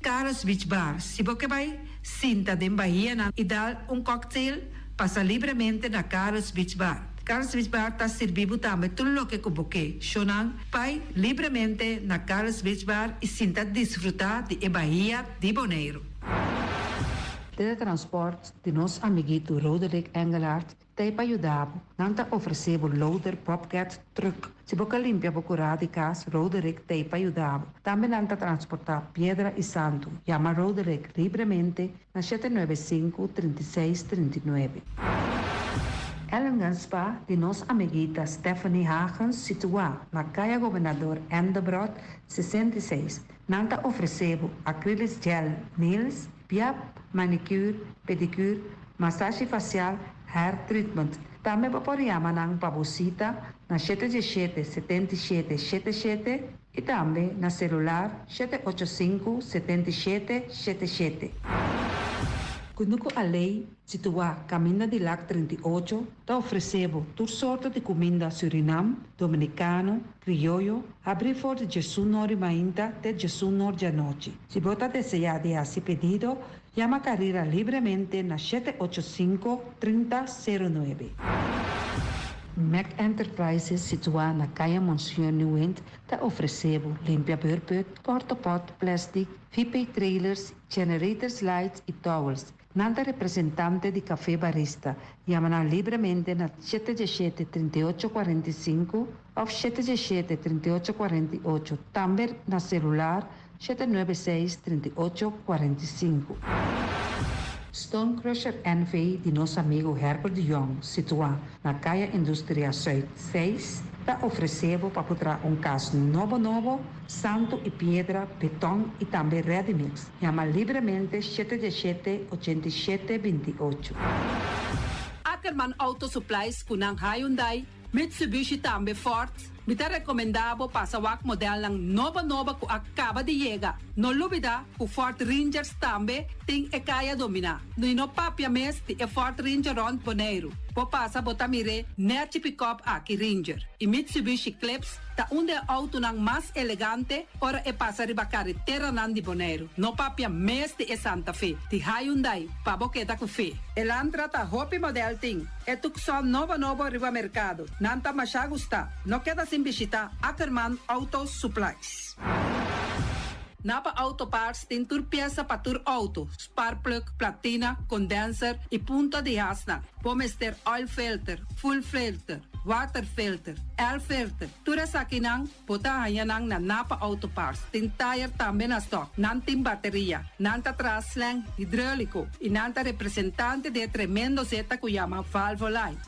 [SPEAKER 6] Carlos Beach Bar, se você vai Sinta de Bahia e dar cocktail, passa livremente na Carlos Beach Bar. Carlos Beach Bar está servindo também tudo o que cuboque. Shonan, vai livremente na Carlos Beach Bar e sinta desfrutar de Bahia de Bonaire.
[SPEAKER 7] Teletransport de nosso amiguito Roderick Engelhardt tem para ajudar. Nanta oferecemos loader, bobcat, truck. Se você limpia o curado de casa, Roderick tem para ajudar. Também nanta transportar pedra e santo. Chama Roderick livremente na 795-3639. Ellen Spa de nossa amiguita Stephanie Hagens, situada na Caia Governador Endebrot 66. Nanta oferecemos acrylic gel, nails, piap, manicure, pedicure, massagem facial, hair treatment. Também pode chamar na pabosita na 77-77-77 e também na celular 785-7777. Kunuko Alei, situada caminho de Lac 38, está oferecendo toda sorte de comida Suriname, dominicano, criollo, abrir for de 19h30 até 19h da noite. Se você desejar de fazer pedido, chama a carreira livremente na 785-3009. Mac Enterprises, situada na Caia Monsieur Nieuwend, está oferecendo limpia beurput, cortopot, plastic, VP trailers, generators lights e towels. Nanta representante de Café Barista, chama livremente na 717-3845 ou 717-3848, também na celular 796-3845. Stone Crusher NV de nosso amigo Herbert de Jong, situado na Caia Indústria Zuid 6, Está oferecendo para encontrar caso novo, santo e pedra, betão e também ready mix. Chama livremente 717-8728.
[SPEAKER 6] Ackerman Auto Supplies kunang Hyundai, Mitsubishi tambe Ford. Mita recomendabo pasawak model ng nova ku acaba de llegar. No lubida ku Ford Rangers tambe ting ekaya domina. No papia mes ti Ford Ranger on Bonaire. Po pasa botamire net pick-up aki Ranger. I Mitsubishi Clips ta unde auto ng mas elegante ora pasa riba carretera nan di Bonaire. No papia mes ti Santa Fe. Ti Hyundai paboketa ku fe. Elantra ta hopi model ting. Etukson novo riba mercado. Nanta masya gusta. No queda sin visita Ackerman Auto Supplies. Napa Auto Parts tem tur pieza para tur auto, spark plug, platina, condenser e punta de hasna. Pomester oil filter, full filter, water filter, air filter. Tura sa kinang, puta hayanang na Napa Auto Parts. Tem tire também na stock, nantim bateria, nanta traslang, hidráulico e nanta representante de tremendo zeta que chama Valvoline.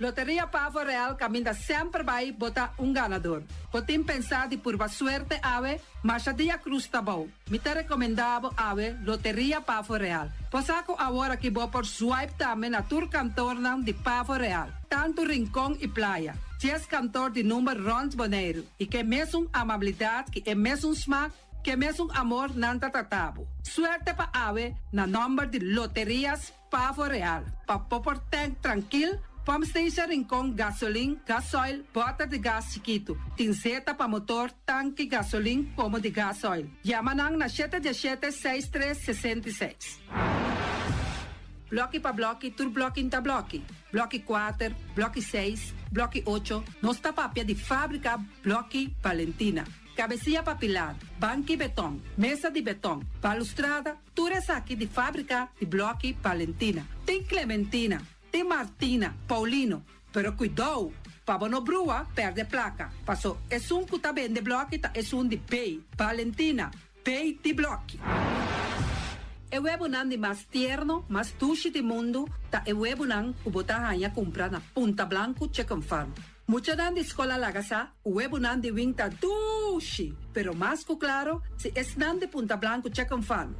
[SPEAKER 6] Loteria Pavo Real caminha sempre vai botar ganador. Potem pensar de por suerte ave, mas a dia cruz tá bom. Me te recomendava ave Loteria Pavo Real. Posaco agora que vou por swipe também na tour cantor de Pavo Real. Tanto rincão e praia. 10 cantor de número Rons Bonaire. E que mesmo amabilidade, que é mesmo smack, que mesmo amor nanta tatabo. Suerte pa ave na number de Loterias Pavo Real. Pa popor tank tranquilo. Pump station Rincon, gasolina, gasoil, bota de gás chiquito. Tinzeta para motor, tanque, gasolina, como de gasoil. Yamanang na 717-6366. Bloque para bloque, tur bloque inta bloque. Bloque 4, bloque 6, bloque 8. Nossa papia de fábrica, bloque Valentina. Cabecilla papilar, banco e betão, mesa de betão, balustrada, tudo isso aqui de fábrica de bloque Valentina. Tem Clementina. Tem Martina, Paulino, pero cuidado, para não brua, perde placa. Passou, é que tá bem de bloco, é de pay. Valentina, pay de bloco. O webo nan de mais tierno, mais tushi de mundo, tá o webo nan que botar a comprar na Punta Blanco Chicken Farm. Mucha nan de escola lagasa, o webo nan de wing tá tushi, pero mais que claro, se es nan de Punta Blanco Chicken Farm.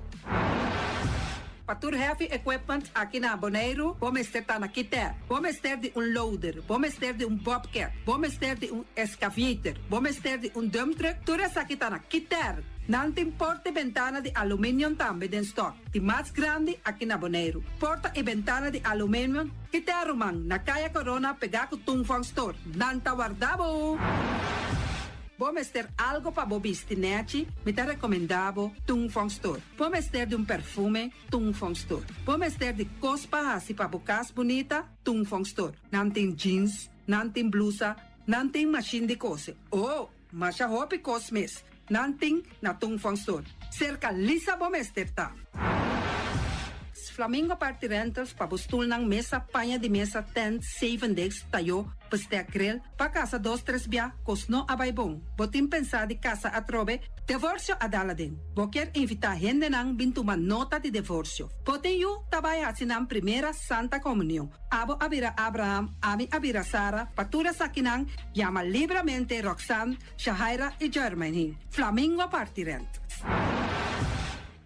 [SPEAKER 6] Patur heavy equipment aqui na Bonaire, vamos ter na Kiter, vamos ter de loader, vamos ter de bobcat, vamos ter de excavator, vamos ter de dump truck, tudo isso aqui na Kiter. Não tem porta e ventana de alumínio também em stock. De mais grande aqui na Bonaire. Porta e ventana de alumínio que te arrumam na Caia Corona pegar com Tungfang Store. Não tá guardado. Vamos ter algo para bobistinete, me te recomendavo Tungfang Store. Vamos ter de perfume, Tungfang Store. Vamos ter de cospa assim para bocas bonita, Tungfang Store. Não tem jeans, não tem blusa, não tem machine de cose. Oh, mas a roupa cosmes. Não tem na Tungfang Store. Cerca lisa vamos ter tá. Flamingo Party Rentals para bustul ng mesa, panha de mesa, tent, 7 days, tayo, pastea grill, pa casa 2-3 bia, kosno abay bong. Botin pensa di casa atrobe, divorcio adala din. Boker invita gente nang bintuman nota de divorcio. Botin yu tabay hasinang primera Santa Comunión. Abo abira Abraham, ami abira Sara, patura sa kinang, llama libremente Roxanne, Shahaira y Germany. Flamingo Party Rentals.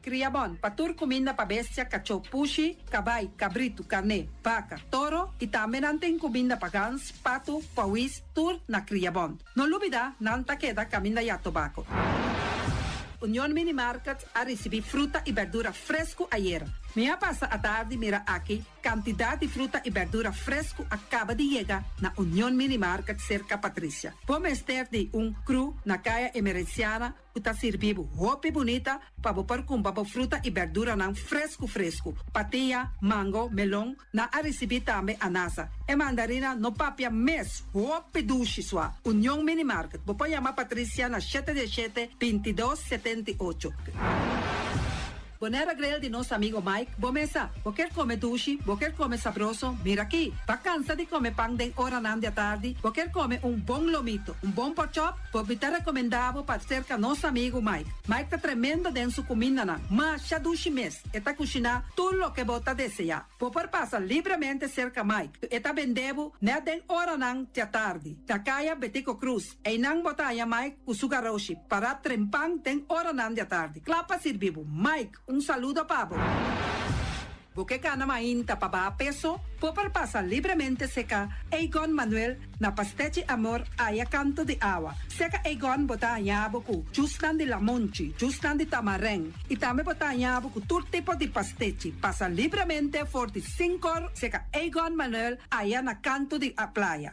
[SPEAKER 6] Criabon, patur comida para bestia, cachorro, pushi, cabay, cabrito, carne, vaca, toro e também não tem comida para gans, pato, pauis, tur na Criabon. Não lubida, não ta queda caminda ya tobaco. União Mini Market a receber fruta e verdura fresco ayer. Minha passa a tarde mira aqui, quantidade de fruta e verdura fresco acaba de chegar na União Mini Market cerca Patrícia. Vamos ter de cru na caia emergenciana, que está servindo roupa bonita para pôr com fruta e verdura não fresco. Patia, mango, melão, na a receber também anasa. E mandarina no papia mes, roupa duche sua. União Mini Market. Vou chamar Patrícia na 717-2278. poner a grill de nuestro amigo Mike. Bomesa, ¿vos quer comer sushi? ¿Vos quer comer sabroso? Mira aquí, pa cansa de comer pan de hora de tarde. ¿Vos quer comer un buen lomito, un buen pork chop? Pues me está recomendado para cerca nuestro amigo Mike. Mike está tremendo en su comida, mas ya dushi mes. Está cocinando todo lo que vos deseas. Por pasar libremente cerca Mike. Está vendendo na den hora de tarde. Takaya Betico Cruz. E nang botaya Mike Usugaroshi para trempan den hora de tarde. Clapa sirvivo. Mike, un saludo pavo. Porque gana mainta para peso, por pasar libremente seca Egon Manuel na pastete amor aya canto de agua. Seca Egon botanya boku, justan de la monchi, justan de tamarén. Y también botanya boku todo tipo de pastete. Pasa libremente 45 seca Egon Manuel aya na canto de a playa.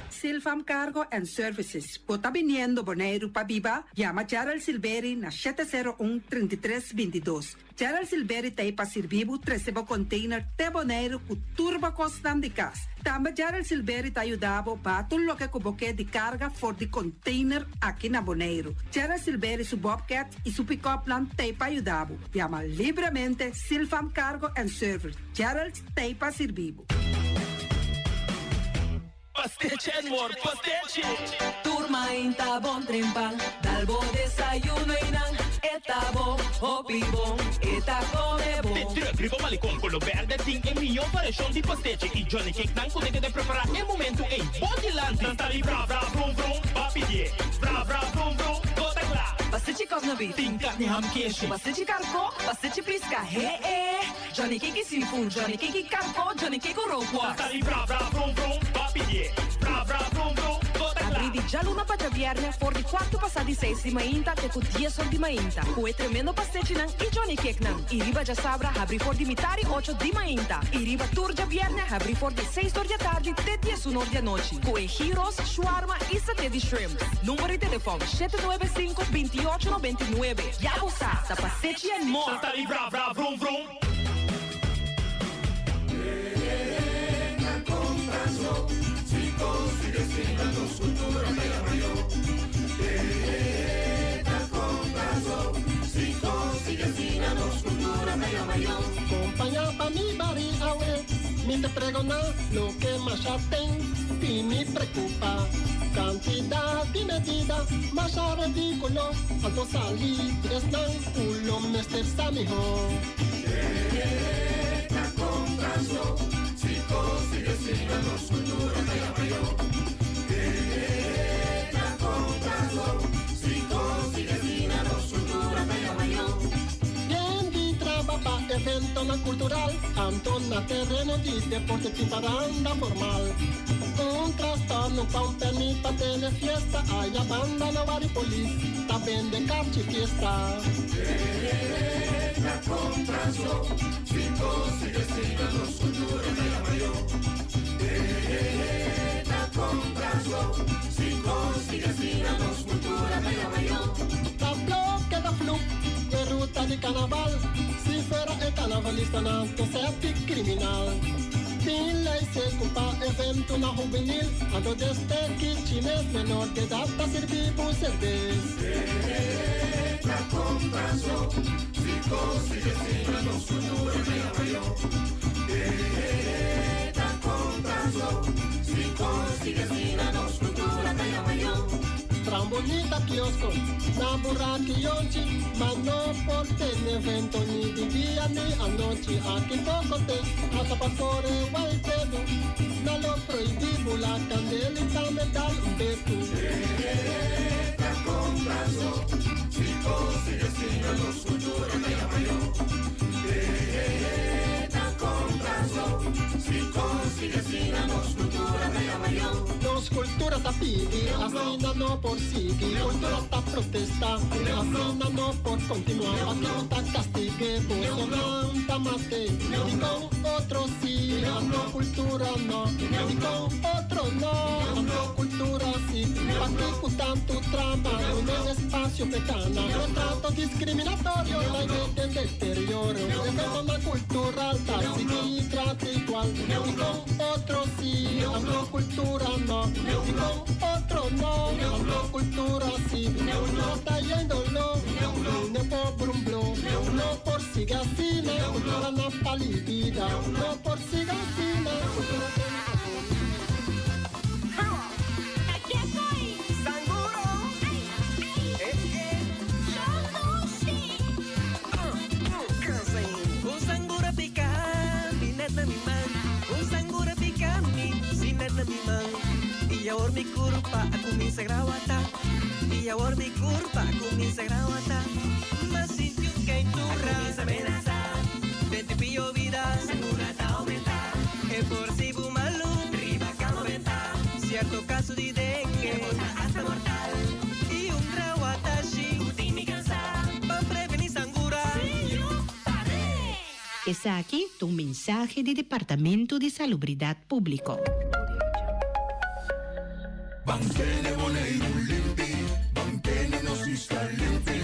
[SPEAKER 6] Silfam Cargo and Services. Bota viniendo Bonaire para Viva, llama Gerald Silveri na 701-3322. Gerald Silveri te pa servivo 13 container te Bonaire com turbo costan de cas. Também Gerald Silveri te ayudava para todo lo que cuboque de carga for de container aqui na Bonaire. Gerald Silveri su Bobcat e su pick-up plan te pa ayudava. Llama livremente Silfam Cargo and Services. Gerald te pa servivo.
[SPEAKER 8] Pastiche, amor, pastiche.
[SPEAKER 9] Turma inta bon trempal, dal bo desayuno inang, eta bo, hopi bon, eta come bon.
[SPEAKER 8] Te tribo malicom con lo verde ting e mio variação de pastiche e Johnny Cake não consegue de preparar em momento em Bodyland. Nanta li bra bra brum brum, papi bra bra brum brum, gota lá.
[SPEAKER 9] Pastiche corno beef,
[SPEAKER 8] Ting carne ham queijo.
[SPEAKER 9] pastiche carco, pastiche pisca, Johnny Cake seafood, Johnny Cake carco, Johnny Cake roquas.
[SPEAKER 8] Nanta li bra bra brum brum, papi bra bra brum brum, gota lá.
[SPEAKER 9] Abri di già luna para viernes, for di quarto passati 6 di mainta, te con 10 ore di mainta. Cue tremendo pastiche nan e Johnny Cake nan. I riba già sabra, abri for di mitari 8 di mainta. I riba tour già viernes, abri for di 6 ore di tardi, te 10 ore di noci. Cue gyros, shawarma e satè di shrimp. Numero di telefono 795-2899. Ya bossa, da pastiche and more.
[SPEAKER 8] Nanta li bra bra brum brum.
[SPEAKER 10] Compañía pa mi bari awe, mi te pregona lo que más ya ten y me preocupa. Cantidad y medida, más a ridículo, alto salir, tres dan, culo me está mejor. Comprando, chicos, sigue siendo cultura de apoyo. Comprando, chicos, sigue siendo cultura de apoyo. Bien di trabaja evento na cultural, antona terreno di deporte di paranda formal. Un trastorno pa un permita de fiesta, hay banda no vari polis, ta vende carci fiesta. Comprando, chicos, sigue siendo cultura de apoyo. Comprando, chicos, sigue siendo cultura de apoyo. La bloque da flu, de ruta de carnaval, si fuera el carnavalista no sea criminal. Sin ley se culpa evento na juvenil, ando desde que chines menor de edad ta servir cerveza. Comprando, chicos, sigue siendo cultura de apoyo. Comprando, chicos, sigue siendo cultura de apoyo. Trambolita kiosco, na burraki yonchi, mano por ten evento ni di día ni anoche, aquí poco te, hasta pasore guaytedo, na lo prohibido la candelita metal betu. Comprando, chicos, sigue siendo cultura de apoyo. Comprando, chicos, sigue siendo cultura de apoyo. Los culturas ta pidi, así no por seguir, cultura ta protesta, así no por continuar, aquí no ta castigue, pues no ta mate, y con otro sí, no cultura no, y con otro no, cultura sí, aquí con tanto trama, un espacio pecana, retrato discriminatorio, la gente del deterioro, defensa una cultura alta, seguir trato igual, y con otro sí, no cultura no, y con otro no, cultura sí, no está yéndolo, no por un blog, no siga sina, cultura na palidida, no por siga sina, cultura
[SPEAKER 8] Aquí estoy, Sanguro. Un sangura pica, minat na mi man. Un sangura pica, sinat na mi man. Iyawar mi kurpa, aku minsa grawata. Iyawar mi kurpa, aku minsa grawata. Masinyo kay tura, minsa menasa. 20 pillo vida, sangura ta aumenta. E por si bumalu, riba ka 90. Cierto caso di dengue, hasta mortal. Y un grawatashi, uti mi cansa. Pa prevenir sangura.
[SPEAKER 11] Está aquí tu mensaje del Departamento de Salubridad Público.
[SPEAKER 12] Banchene Boneiro limpi, banchene nos isca limpi.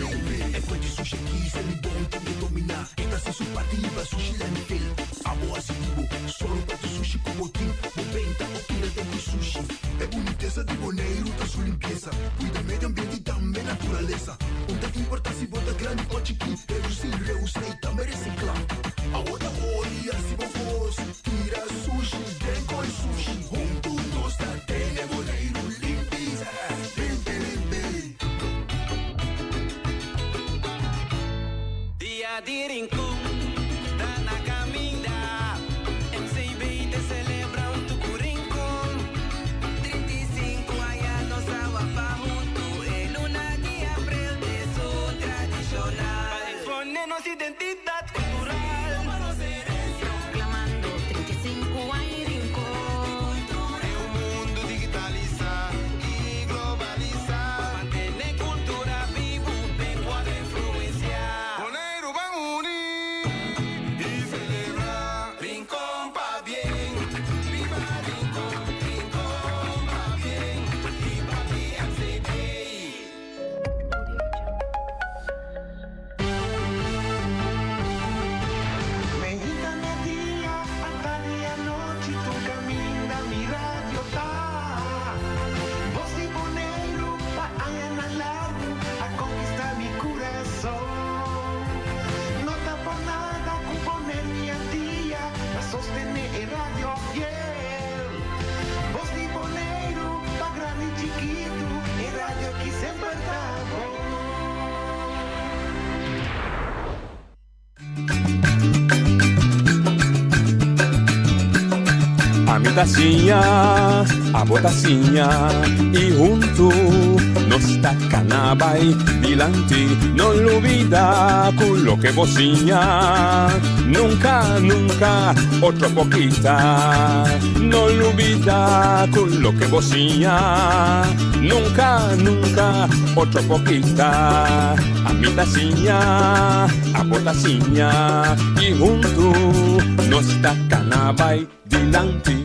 [SPEAKER 12] E poi ci sushi chi se li bonti e domina. E la si supativa sushi landfill. Amo asivo, solo per sushi cubotin. Moventa o tira dentro sushi. E boniteza di Boneiro ta su limpieza. Cuida medio ambiente e también naturaleza. Onde importa si bota grande o chiqui. Reducir, reusar e também reciclar. Ahora hoy así vos tira sushi, dengo e sushi. Junto nos da tene Boneiro.
[SPEAKER 8] Dia de rincón, da na caminda. MCB te celebra un tu rincón. 35 años trabaja junto. El 1 de abril de su tradicional. Para exponernos identidad cultural. Proclamando 35 años rincón. En un mundo digitalizado y globalizado. Mantener cultura viva, lengua de influencia.
[SPEAKER 12] Boneiro van unir y celebrar.
[SPEAKER 8] Rincón pa bien, viva Rincón, Rincón pa bien, viva MCB.
[SPEAKER 10] Medita mi día, hasta día noche tu camina, mi radio está. Voz de Boneiro, pa allá en el largo, a conquistar mi corazón. No está por nada con poner mi día, a sostener el radio fiel. Voz de Boneiro, pa grande y chiquito, el radio que siempre está
[SPEAKER 13] A mi tacinha, a botacinha e junto nos tacanabay dilante, no lo olvida con lo que bocinha, nunca, nunca otra poquita, no lo olvida con lo que bocinha, nunca, nunca otra poquita, a mi tacinha, a botacinha e junto nos tacanabay dilante.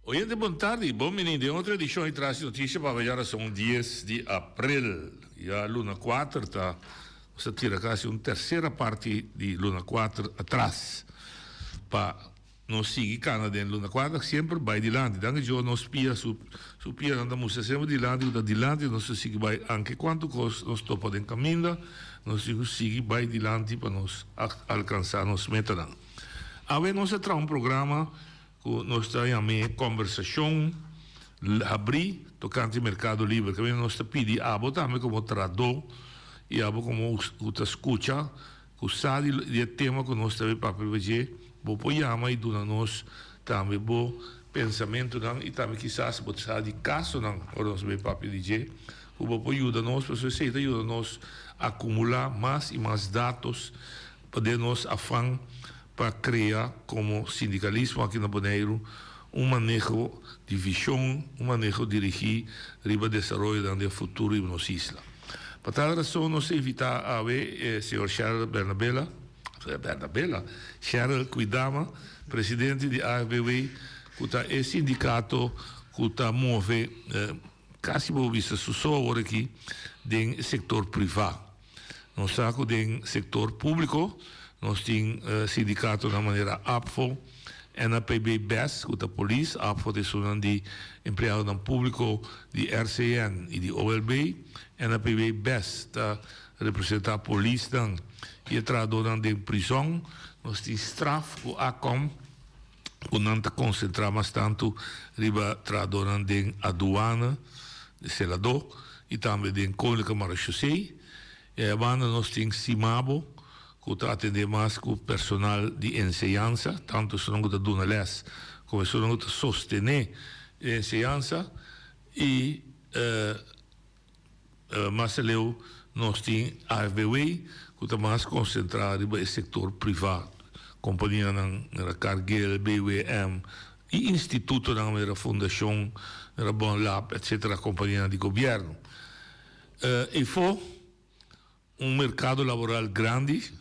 [SPEAKER 14] Oyente, boa tarde. Bom menino, de outra edição e traz notícia para ver são 10 de abril. E a Luna 4 está, você tira quase uma terceira parte de Luna 4 atrás. Para não seguir Canadá em Luna 4, sempre vai dilante. Daí eu nos pia, su pia andamos sempre dilante, da dilante, nós seguir vai, anche quanto nós topa em caminho, nós seguir vai dilante para nos alcançar nos metas. Agora nós temos um programa que nós temos conversação, abrir, tocante mercado livre, que nós pedimos abo também como tradutor e abo como escuta, que sabe o tema que nós temos para fazer, vou apoiar e dar nós também bom pensamento e também quizás pode ser de caso não, ou nós vamos para fazer, que vou apoiar nós, para você ajuda nós a acumular mais e mais dados, para nós afã para criar como sindicalismo aqui na Boneiro manejo de visão, manejo de dirigir o desenvolvimento do futuro de nossa isla. Por tal razão, nós invitamos a ver senhor Cheryl Bernabella, Cheryl Cuidama, presidente de AFBW, que é sindicato que está move quase por vista sucessor aqui do setor privado. Nós estamos no setor público. Nós temos sindicato da maneira APFO, NAPB BES, que é a polícia, APFO de empregado público de RCN e de OLB, NAPB BES, da representar polícia dan e trador dan de prisão nós tem straf o acom o não tá concentrar mais tanto riba trador dan de aduana de selador e também de Koninklijke Marechaussee e a banda nós tem Simabo que está atender mais com o personal de enseñança tanto se não está dando les como se não está sostener a enseñança e mas nós temos a AFBW que está mais concentrado no setor privado companhia na Cargill, BWM e instituto na fundação na Bon Lab, etc., companhia de governo e foi mercado laboral grande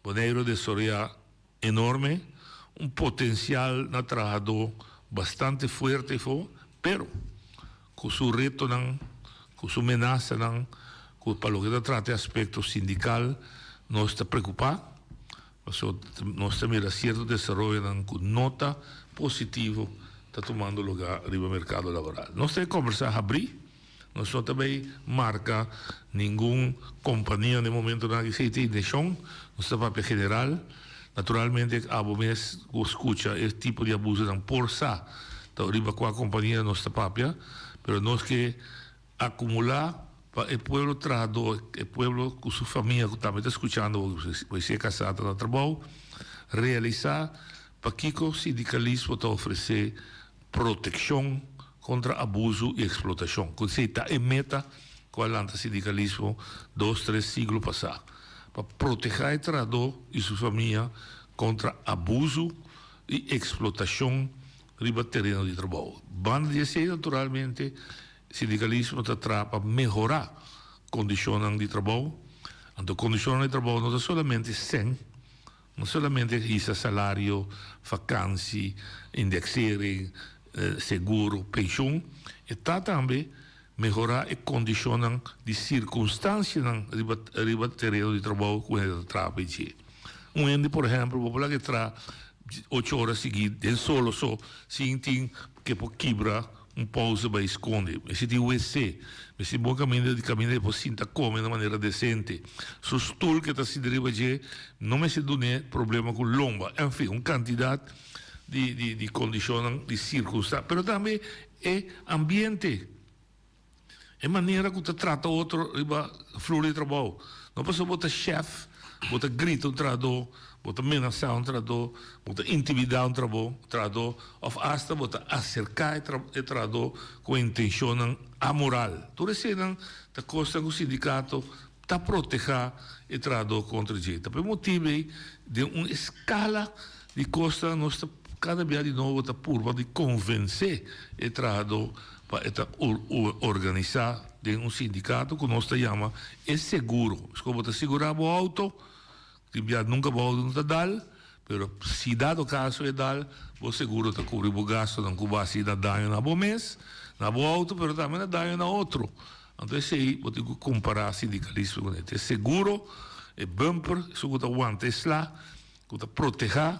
[SPEAKER 14] Bonaire desarrollar enorme potencial na trabajador bastante fuerte pero com seu reto com sua ameaça para o que trata aspecto sindical nós está preocupado nós também há certo desenvolvimento com nota positivo está tomando lugar no mercado laboral nós temos que conversar abrir nós também marca nenhuma companhia no momento na que se tem nós está papel general naturalmente a mês escuta esse tipo de abuso por sa então riba com a companhia nossa papel pero nós que acumular para o povo trabajador, o povo com sua família que também está escutando, vai ser casado no trabalho, realizar para que o sindicalismo está oferecer proteção contra abuso e explotação. Quando você está em meta com o sindicalismo 2-3 séculos passados, para proteger o trabalhador e sua família contra abuso e explotação no terreno de trabalho. Banda de ser, naturalmente, sindicalismo está para melhorar condições de trabalho. Então, condições de trabalho não é somente não somente isso, salário, vacância, indexering, seguro, pensão, está também melhorar as condições de circunstâncias no terreno de trabalho que ele trabalha. Ende, por exemplo, vou que trabalha 8 horas seguidas, solo sem que por quebrar pausa para esconder. Se tem WC, se bom caminho depois sinta come de maneira decente. Se o stool que está se deriva não me se dá problema com lomba. Enfim, uma quantidade de condições, de circunstâncias. Mas também é ambiente. É maneira que você trata outro flor de trabalho. Não pode botar chefe, botar grito um trabalhador, botar ameaçar um trabalhador, botar intimidar um trabalhador, ou hasta botar acercar o trabalhador com intenção amoral. Tudo isso está consta que o sindicato está proteger o trabalhador contra o jeito. Por motivo de uma escala de costa, nós cada vez de novo está por de convencer o trabalhador para organizar de um sindicato que nós chamamos é seguro. Como está segurar o auto, nunca vai dar, mas se dado caso é dar, o seguro está cobrindo o gasto, não cobre se dá dano na bom mês, na bom auto, mas também dá dano na outro. Então, isso aí, vou ter que comparar sindicalismo com ele. É seguro, é bumper, isso que aguenta é lá, que está proteger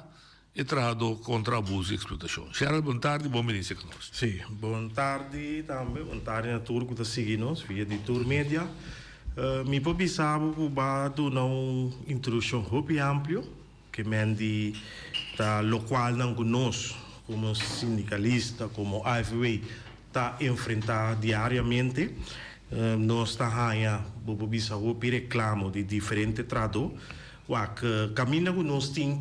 [SPEAKER 14] e trabalhador contra abuso e explotação. Cheryl, boa tarde, bom início conosco.
[SPEAKER 15] Sim, boa tarde também, boa tarde na turma que está seguindo via de Tour Media. Me pobisabo que vai dar uma introdução muito ampla, que mendi tá local não conosco, como sindicalista, como AFW, está enfrentar diariamente. Nós está aí, pobisabo que reclamo de diferentes trados. Que caminho que nós temos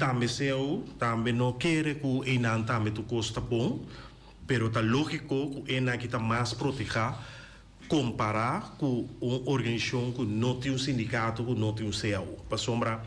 [SPEAKER 15] também não quer que o Enan também custa bom, mas está lógico que o Enan está mais protegido comparar com uma organização que não tem um sindicato, que não tem um CAU. Para sombra,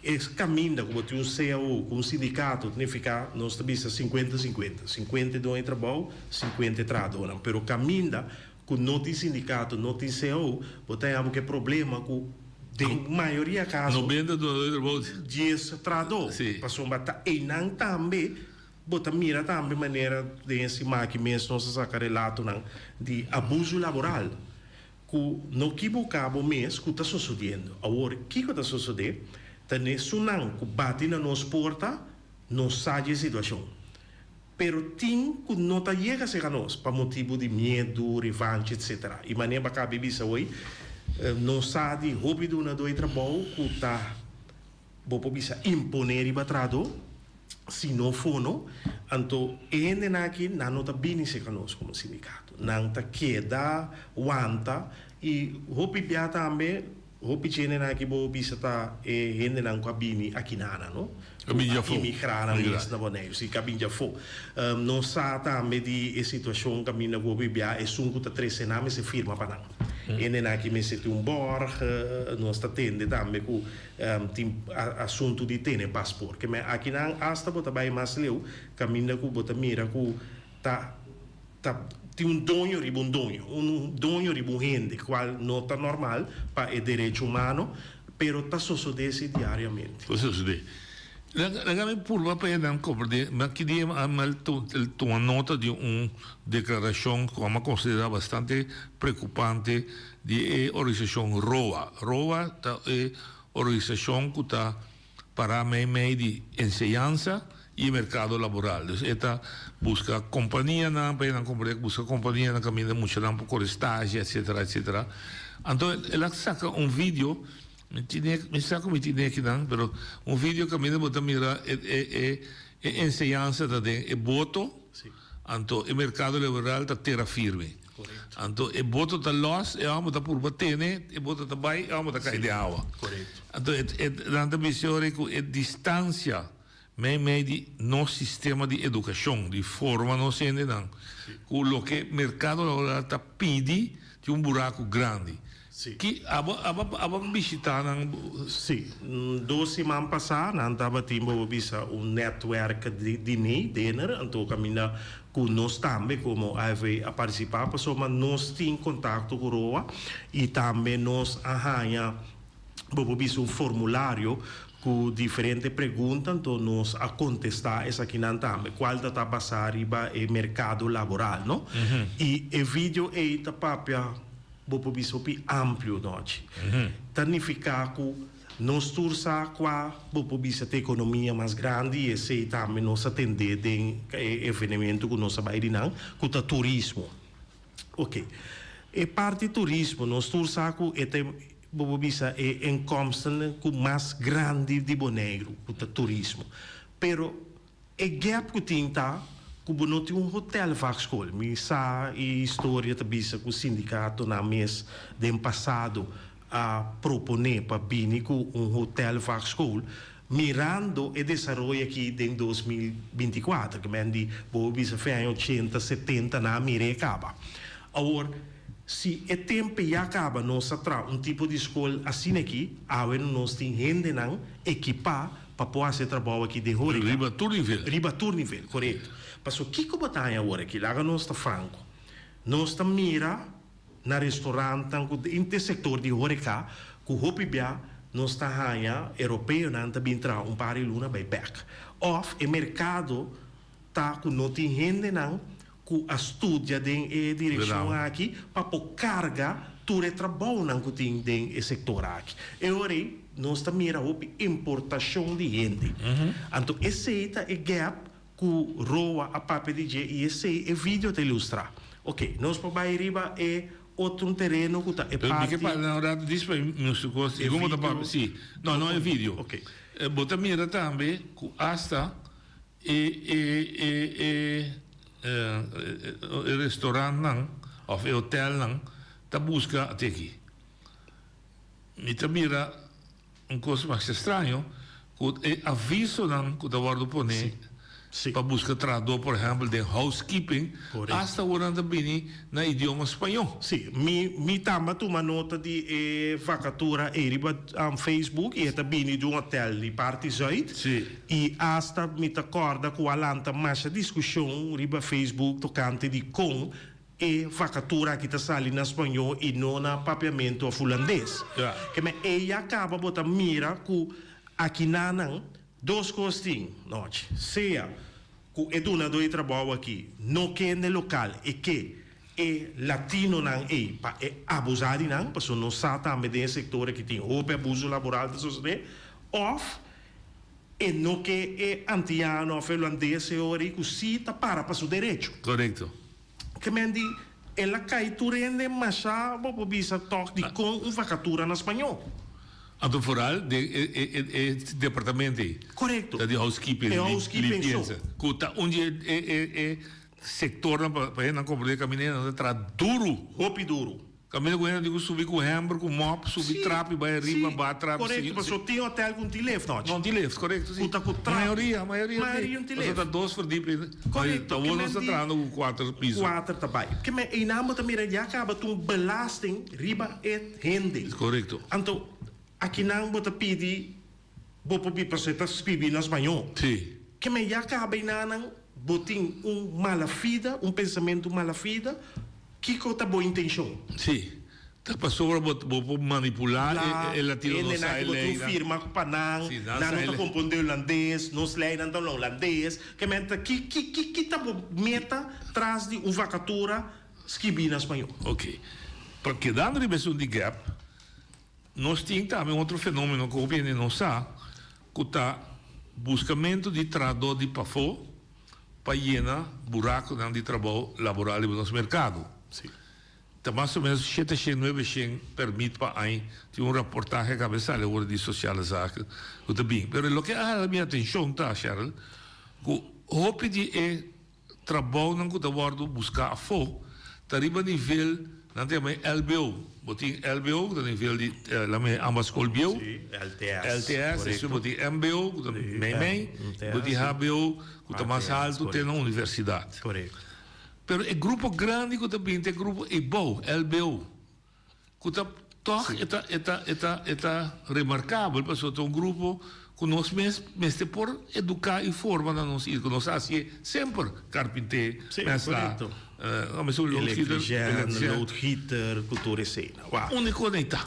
[SPEAKER 15] esse caminho que tem um CAU, com um sindicato, significa que nós temos 50-50. 50 de trabalho, 50 trabalhadores. Mas o caminho que não tem sindicato, não tem CAU, temos que problema com tem maioria casos
[SPEAKER 14] 90 do
[SPEAKER 15] 10 trabalhadores. Para sombra, e não também bota mira também maneira de ensinar que mesmo nós saca relato de abuso laboral que no que cabo mês que está sucedendo. Agora, o que está sucedendo? Tem sunang que bate na nossa porta, não sai a situação. Pero tem que não chega a nós, para motivo de medo, revanche, etc. E maneira que a bebida hoje, não sabe hobby do na do trabalho que tá bopo bisa imponer iba trado se não for não então ainda aqui não tá bem se conosco como sindicato não tá queda wanta e hobby bia também hobby chene aqui bopo bisa tá ainda não com a bini aqui nana não
[SPEAKER 14] Cabinja fo.
[SPEAKER 15] Imigrar mesmo na boneco, se cabinja fo. Não sa também de situação que mina go bibia é sunco tá 3 anos se firma para não. E nem aqui me sente borg, não está tendo também com assunto de ter passaporte. Que me aqui não hasta bota bem mais leu, camina com bota mira com tá tem dono ribu gente, qual não tá normal para o direito humano, pero tá sucedendo diariamente.
[SPEAKER 14] Lagame purva para não cobrar, mas que dia uma nota de declaração como considera bastante preocupante de organização ROA. ROA é organização que está para meio de enseñanza e mercado laboral. Então, esta busca companhia na para não cobrar, busca companhia na caminho muito tempo por estágio, etc, etc. Então, ela saca vídeo. Me tinha que dar, pero vídeo que a mim me bota mira enseñanza de voto, então o mercado laboral está terra firme. Então o voto está los, e vamos por batene, e voto está bai, e vamos cair de água. Então danta visione que distância meio de no sistema de educação, de forma não se entendam, com o que o mercado laboral está pede de buraco grande. Que aba visitar
[SPEAKER 15] sim 2 semanas passadas nós tava tendo bisa network de dinner então caminha com nós também como a participar pessoa mas nós tem contato com ROA e também nós arranha bisa formulário com diferentes perguntas então nós a contestar essa aqui não também qual está passar riba o mercado laboral não e o vídeo é tá papia bopo bisopi amplo noite. Significa que nós tursa qua bopo bisa te economia mais grande e se também nós atender de evento que nós vai dinang que tá turismo. Ok. E parte turismo nós tursa que é bopo bisa é inkomsten que mais grande de Bonegro que tá turismo. Pero e gap que tinta como não tinha hotel vaxcol, misa e história também com o sindicato na mês do passado a proponer para Binico hotel vaxcol, mirando o desenvolvimento aqui em 2024, que é de bisa fez 80, 70 na mire acaba. Agora, se o tempo já acaba, nós terá tipo de escola assim aqui, agora nós temos gente não equipar para poder fazer trabalho aqui de Hórica. Riba nível, correto. Mas o que batalha agora aqui? Lá nós está franco. Nós está mira na restaurante, no setor de Hórica, que o Hopibia, nós está ganha europeu, não está bem entrar par de luna by back. Of o mercado está com não tem gente não, que estudia de direção aqui, para pôr carga, tudo é trabalho não que tem de setor aqui. E agora, nós está mira a importação de gente. Então, esse é o gap que ROA a papel de e esse é vídeo te ilustrar. Ok, nós para baixo riba é outro terreno que está é parte.
[SPEAKER 14] Que para na hora disso para meus coisas. E como tá sim. Não é vídeo.
[SPEAKER 15] Ok.
[SPEAKER 14] Bota mira também que hasta restaurante não ou hotel não tá busca até aqui. Me tá mira coisa mais estranho que aviso não que tá guardo poner para buscar tradutor, por exemplo, de housekeeping, hasta agora também na idioma espanhol.
[SPEAKER 15] Sim, me tama uma nota de vacatura no Facebook e também de hotel de parte zuid. E hasta me acorda com a lanta mais discussão riba Facebook tocante de com e vacatura que está saindo na espanhol e não na papiamento holandês. Que me ela acaba botando mira que aqui não 2 coisas, noite. Seja que é dona do trabalho aqui, não que é no local, é que é latino não é abusado não, porque não sabe também do setor que tem ou abuso laboral da sociedade, ou é não que é antiano ou holandês que sim está para o direito.
[SPEAKER 14] Correto.
[SPEAKER 15] Que me ela cai turende machá bo bisa toque de com vacatura na espanhol.
[SPEAKER 14] Então, foral, departamento.
[SPEAKER 15] Correto.
[SPEAKER 14] De housekeeping.
[SPEAKER 15] É housekeeping,
[SPEAKER 14] limpeza. Kuta, onde sector para não compreender caminhando, tra duro.
[SPEAKER 15] Roupa duro.
[SPEAKER 14] Caminho com ele, digo, subir com hambre, com mop, subir trapo, vai arriba, bate trapo.
[SPEAKER 15] Correto, mas eu tenho hotel com tilef, não?
[SPEAKER 14] Não, tilef, correto, sim. A maioria um tilef. Mas dois verdieping.
[SPEAKER 15] Correto.
[SPEAKER 14] Então, nós estamos entrando com 4 pisos.
[SPEAKER 15] 4 também. Porque em nome também já acaba com belasting, riba et rende.
[SPEAKER 14] Correto.
[SPEAKER 15] Então, aqui não bota pedir, bota pedir para você escrever em espanhol.
[SPEAKER 14] Sim.
[SPEAKER 15] Que me já acaba em nada, botem malafida, pensamento malafida, que com boa intenção.
[SPEAKER 14] Sim. Tá passou para manipular e latino não sai lei.
[SPEAKER 15] Firma para não tá compreender holandês, não se lei não holandês, que menta que tá meta traz de vacatura escrever em espanhol.
[SPEAKER 14] Ok. Porque dando a de gap, nós temos também outro fenômeno que o governo não sabe, que está buscamento de trabalho de pafo para llenar buraco de trabalho laboral no nosso mercado.
[SPEAKER 15] Sim.
[SPEAKER 14] Então, mais ou menos, 700 permite para aí ter reportagem cabeçalha sobre de sociais zaken, que está bem. Mas o que a minha atenção está, Cheryl, que o de trabalho não está buscar a fo, está a nível não tem mais LBO, botin LBO, no nível de ambas colbio, LTS, isso botin MBO, botin HBO, que está mais alto tem na universidade.
[SPEAKER 15] Correto.
[SPEAKER 14] Pero é grupo grande que também tem grupo EBO, LBO, que está toch está remarcável, porque é um grupo que nós mesmos por educar e formar na nossa, que nós assim sempre carpinteiro,
[SPEAKER 15] correto. Loodgieter, cultura e cena.
[SPEAKER 14] Único neita.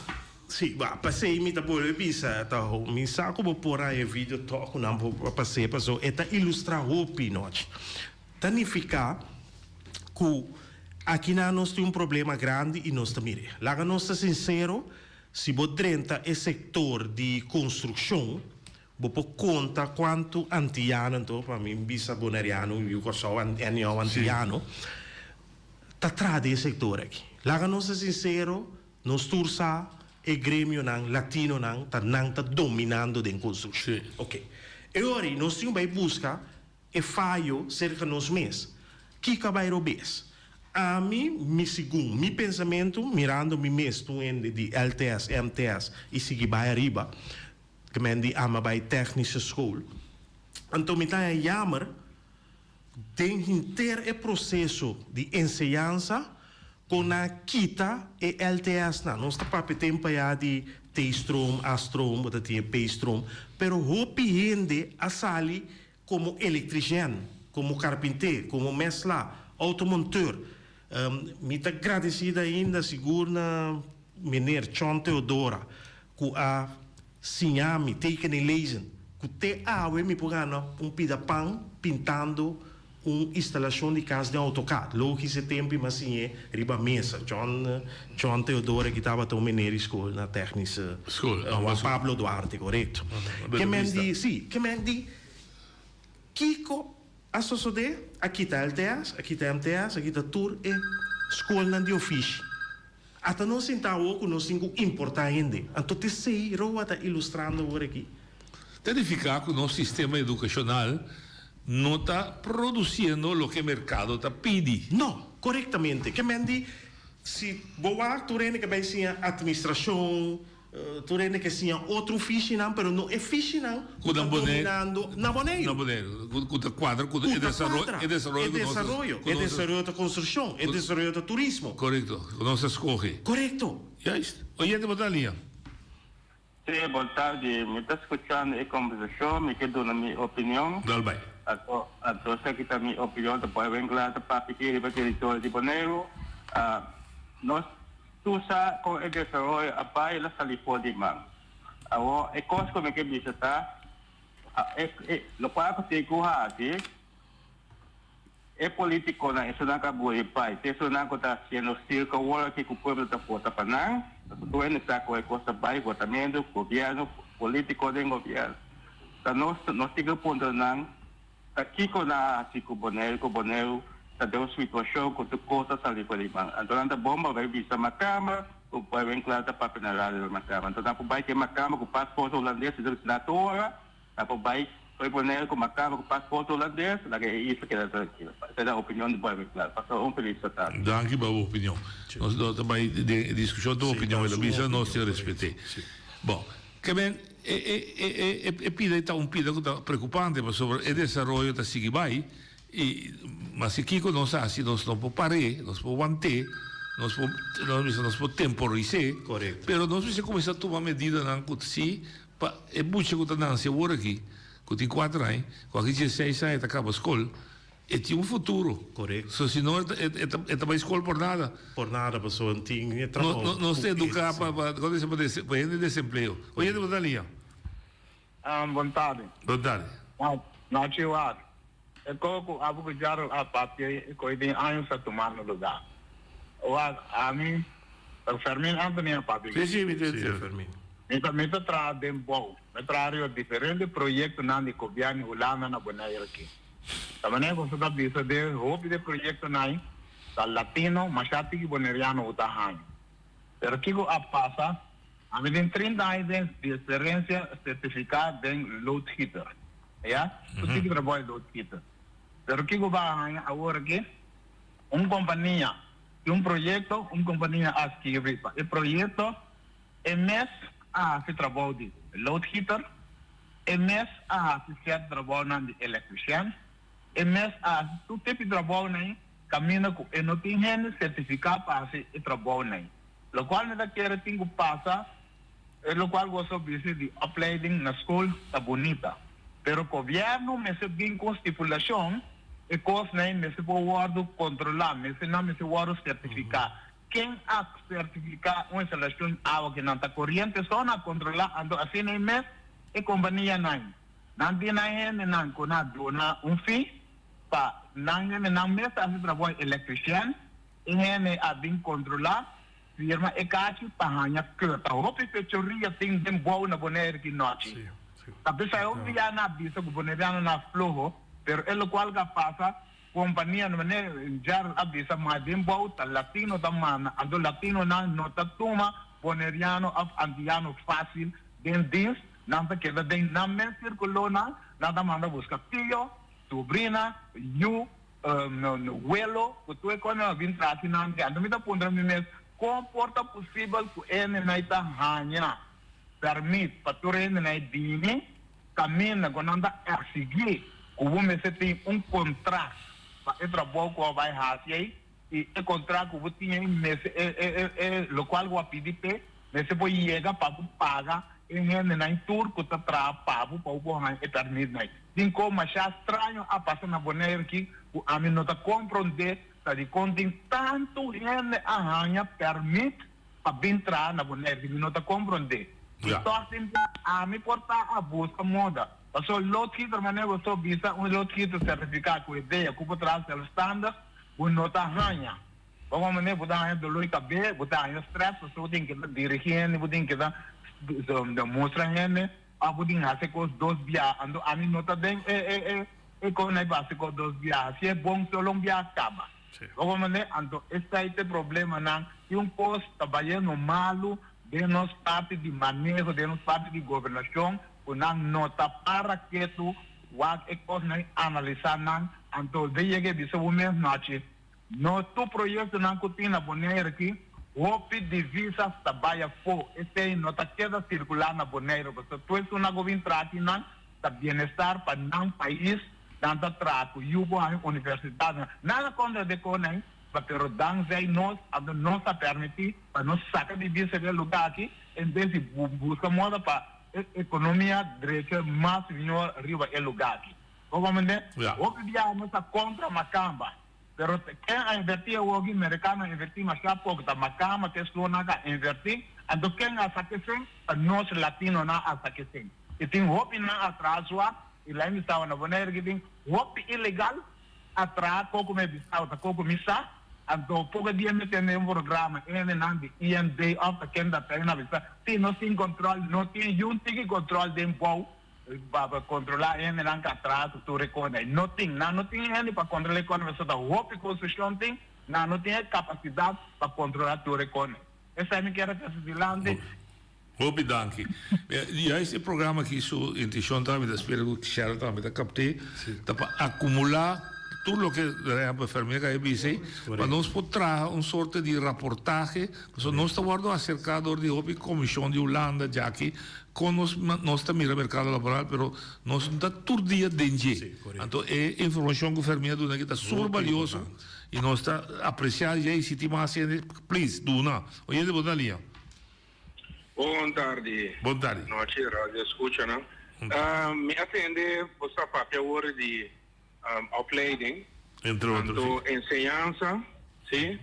[SPEAKER 15] Sì, passei mi da pure visa, mi sa come porre vídeo toco não passei passou eta ilustrar o pinote. Significa que aqui nós temos problema grande e nós também. Lá nós está sincero, se você drenta o setor de construção, você conta quanto antiano, então para mim bisa bonariano, eu sou antiano. Tá atrás desse setor aqui. Lá nós está sincero, nós tursa e grêmio não latino não tá dominando da construção.
[SPEAKER 14] Sim.
[SPEAKER 15] Ok. E agora nós temos que buscar e falho cerca de nós mesmos. Que vai robes? A mim, me segundo, meu pensamento, mirando me mesmo de LTS, MTS e seguir vai arriba, que me di ama vai técnica school. Então me tá jammer, tem inteiro processo de ensinança com a kita e LTS na. Nós tá para tempo já de T-strom, A-strom, ou de P-strom, pero hopi gente a sali como eletriciano, como carpinteiro, como mesla, automonteur. Me está agradecida ainda, seguro na meneer John Teodora, que a sinhami, teken e lezen, que te awe me pogano pidapang pintando instalação de casa de AutoCAD. Logo esse tempo, mas sim é riba mesa. John Teodora que estava tão meneer escola na técnica.
[SPEAKER 14] Escola.
[SPEAKER 15] Pablo Duarte, correto. Que me di, Kiko, a sociedade, aqui está LTS, aqui está MTS, aqui está TUR e escola de ofício. Até nós sentamos, nós temos que importar ainda. Então, te sei, Roa está ilustrando por aqui.
[SPEAKER 14] Significa que o nosso sistema educacional não está produzindo o que o mercado está pedindo.
[SPEAKER 15] Não, corretamente. Que me di, se boa, tu rende que vai ser administração, tu rende que sia outro ofício, não, mas não é ofício, não.
[SPEAKER 14] Está
[SPEAKER 15] dominando na boneiro.
[SPEAKER 14] Na boneiro. Com quadro, com
[SPEAKER 15] desenvolvimento da construção, desenvolvimento do turismo.
[SPEAKER 14] Correto. O nosso escorre.
[SPEAKER 15] Correto.
[SPEAKER 14] Oyente, boa tarde.
[SPEAKER 4] Sim, boa tarde. Me está escutando a conversação, me quedo na minha opinião.
[SPEAKER 14] Dal bem.
[SPEAKER 4] Então, se aqui a minha opinião, depois vem lá para pedir para o território de Boneiro. Nós tusa com o desenvolvimento a pai la salifo de man. Agora, é coisa como que bisa tá? Lo para que te coja aqui. É político na isso não acabou de pai. Isso não está sendo circo wala que o povo está porta para não. Tu ainda está com a coisa pai, votamento, governo, político de governo. Então nós temos ponto não. Aqui com a Chico Boneiro deu situação com tu coisa ali por ali man. Então anda bomba vai visa macama, o pai vem claro da papel na rádio macama. Então por vai ter macama com passaporte holandês de assinatura, por vai foi boneco com macama com passaporte holandês, lá que é isso que era tranquilo. Essa é a opinião do pai vem claro. Passou feliz tarde.
[SPEAKER 14] Danke boa opinião. Nós também de discussão da opinião da visa nós se respeitei. Bom, que bem pida está pida que está preocupante sobre o desenvolvimento da Sigibai. Mas se Kiko não sabe se nós não podemos parar, nós podemos manter, nós podemos temporizar,
[SPEAKER 15] correto.
[SPEAKER 14] Mas nós precisamos começar a tomar medidas na se é muito que está se agora aqui, que tem 4 anos, com 16 anos acaba a escola, e tem futuro.
[SPEAKER 15] Correto.
[SPEAKER 14] So, se não é também escola por nada.
[SPEAKER 15] Por nada, pessoa antiga, trabalho.
[SPEAKER 14] Não se educar para desemprego. Oi, de Botalia.
[SPEAKER 16] Boa tarde.
[SPEAKER 14] Boa tarde.
[SPEAKER 16] Não, tio, é como a bujar a papel que tem anos a tomar no lugar. A mim, o Fermin Anthony a papel.
[SPEAKER 14] Sim, Fermin.
[SPEAKER 16] Então, me traz de bom. Me traz diferente projeto na de governo Holanda na Bonaire aqui. Também você está dizendo de roupa de projeto na da latino, mas já tem boneriano o tahanho. Pero que a passa, a mim tem 30 anos de experiência certificada de load heater. Ya, tu tem que trabalhar load heater. Pero que vai agora aqui, companhia, projeto, companhia a escrever. O projeto é mês a se trabalha de load heater, é mês a se trabalha de eletrician, é mês a tu tipo de trabalho nem caminha com e não tem certificado para se trabalho nem. Lo qual me dá que tem que passar, lo qual gosto de uploading na escola tá bonita. Pero o governo me se bem com estipulação e coisa nem me se pode controlar, me se não me se pode certificar. Quem a certificar uma instalação água que não está corrente só na controlar, ando assim nem mês e companhia nem. Não tem nem não com a dona fee para não mês a se trabalha eletrician e nem a bem controlar firma e caixa para ganhar curta. O que pechoria tem de bom na Bonaire que noite. Tapi saya obvia na bisa guberneriano na floho, pero el cual que pasa compañía no ne jar abisa madim bauta latino tamana, ando latino na nota toma boneriano of andiano fácil den dis, nanta que da den na men circulo na, nada manda busca tío, sobrina, you, abuelo, que tu é quando vim trazer na ando me da pondra me mes comporta possível que ene na ita hanya permite para na dini caminha quando anda a seguir o homem se tem contrato para trabalhar com a vai fazer e o contrato que você tinha o qual vai pedir para você pode chegar para pagar e na tour que está trabalhando para o bom e permite não tem como achar estranho a passar na Bonaire que a mim não está compreender está de contém tanto gente a ganhar permite para entrar na Bonaire que não está compreender. Então, a mim porta a busca moda. Porque o load heater maneiro só visa load heater certificado com ideia, que pode trazer o standard, o nota ranha. Vamos maneiro botar aí do loi cabelo, botar aí stress, você tem que dirigir, você tem que mostrar ele, a você tem que fazer com os 2 via, ando a mim nota bem como não é básico 2 via, se é bom só via acaba. Vamos maneiro, ando este é o problema não, e coisa trabalhando malo de nossa parte de manejo, de nossa parte de governação, não nota para que tu vai analisar não, então de que bisa o mesmo noite, no tu projeto não que tem na Bonaire aqui, o divisa trabalha for, este nota queda circular na Bonaire, porque tu és uma governo aqui não, tá bem-estar para não país, não tá trato, e a universidade, nada contra de coisa pero dan zay nos a permitir para nos sacar de visa del lugar aqui em vez de buscar moda para economia direita mais vinho arriba el lugar aqui. Vamos ver? O que dia nós contra Macamba, pero quem a invertir o aqui americano invertir mais pouco da Macamba que estou na invertir, então quem a saque sem para nós latino na a saque sem. E tem roupa na atraso e lá me estava na Bonaire que tem roupa ilegal atrás pouco me bisava pouco missa. Então, pouco dia me tem programa, de IND, of the Kenda Pena, se não tem controle, não tem controle de bom, para controlar ele não atrás tu recorda não tem ele para controlar quando você está roupa e construção tem não tem capacidade para controlar tu recorda essa é a minha necessidade.
[SPEAKER 14] Hope dank. Ja, esse programa aqui, sua intenção também, espero que seja também da capte, para acumular tudo o que a enfermeira é bem, para nós poder sorte de reportagem, porque nós estamos acerca de uma comissão de Holanda, já que com nós também no mercado laboral, mas nós não está todo dia dentro. Então, é informação que a enfermeira do que está super valioso e nós está apreciando já esse tema, please, do não. Oye, de boa linha.
[SPEAKER 17] Boa tarde.
[SPEAKER 14] Boa tarde.
[SPEAKER 17] Noite, rádio escuta, né? Me atende você papel hora de opleiding.
[SPEAKER 14] Entre outros.
[SPEAKER 17] Enseñança, sim.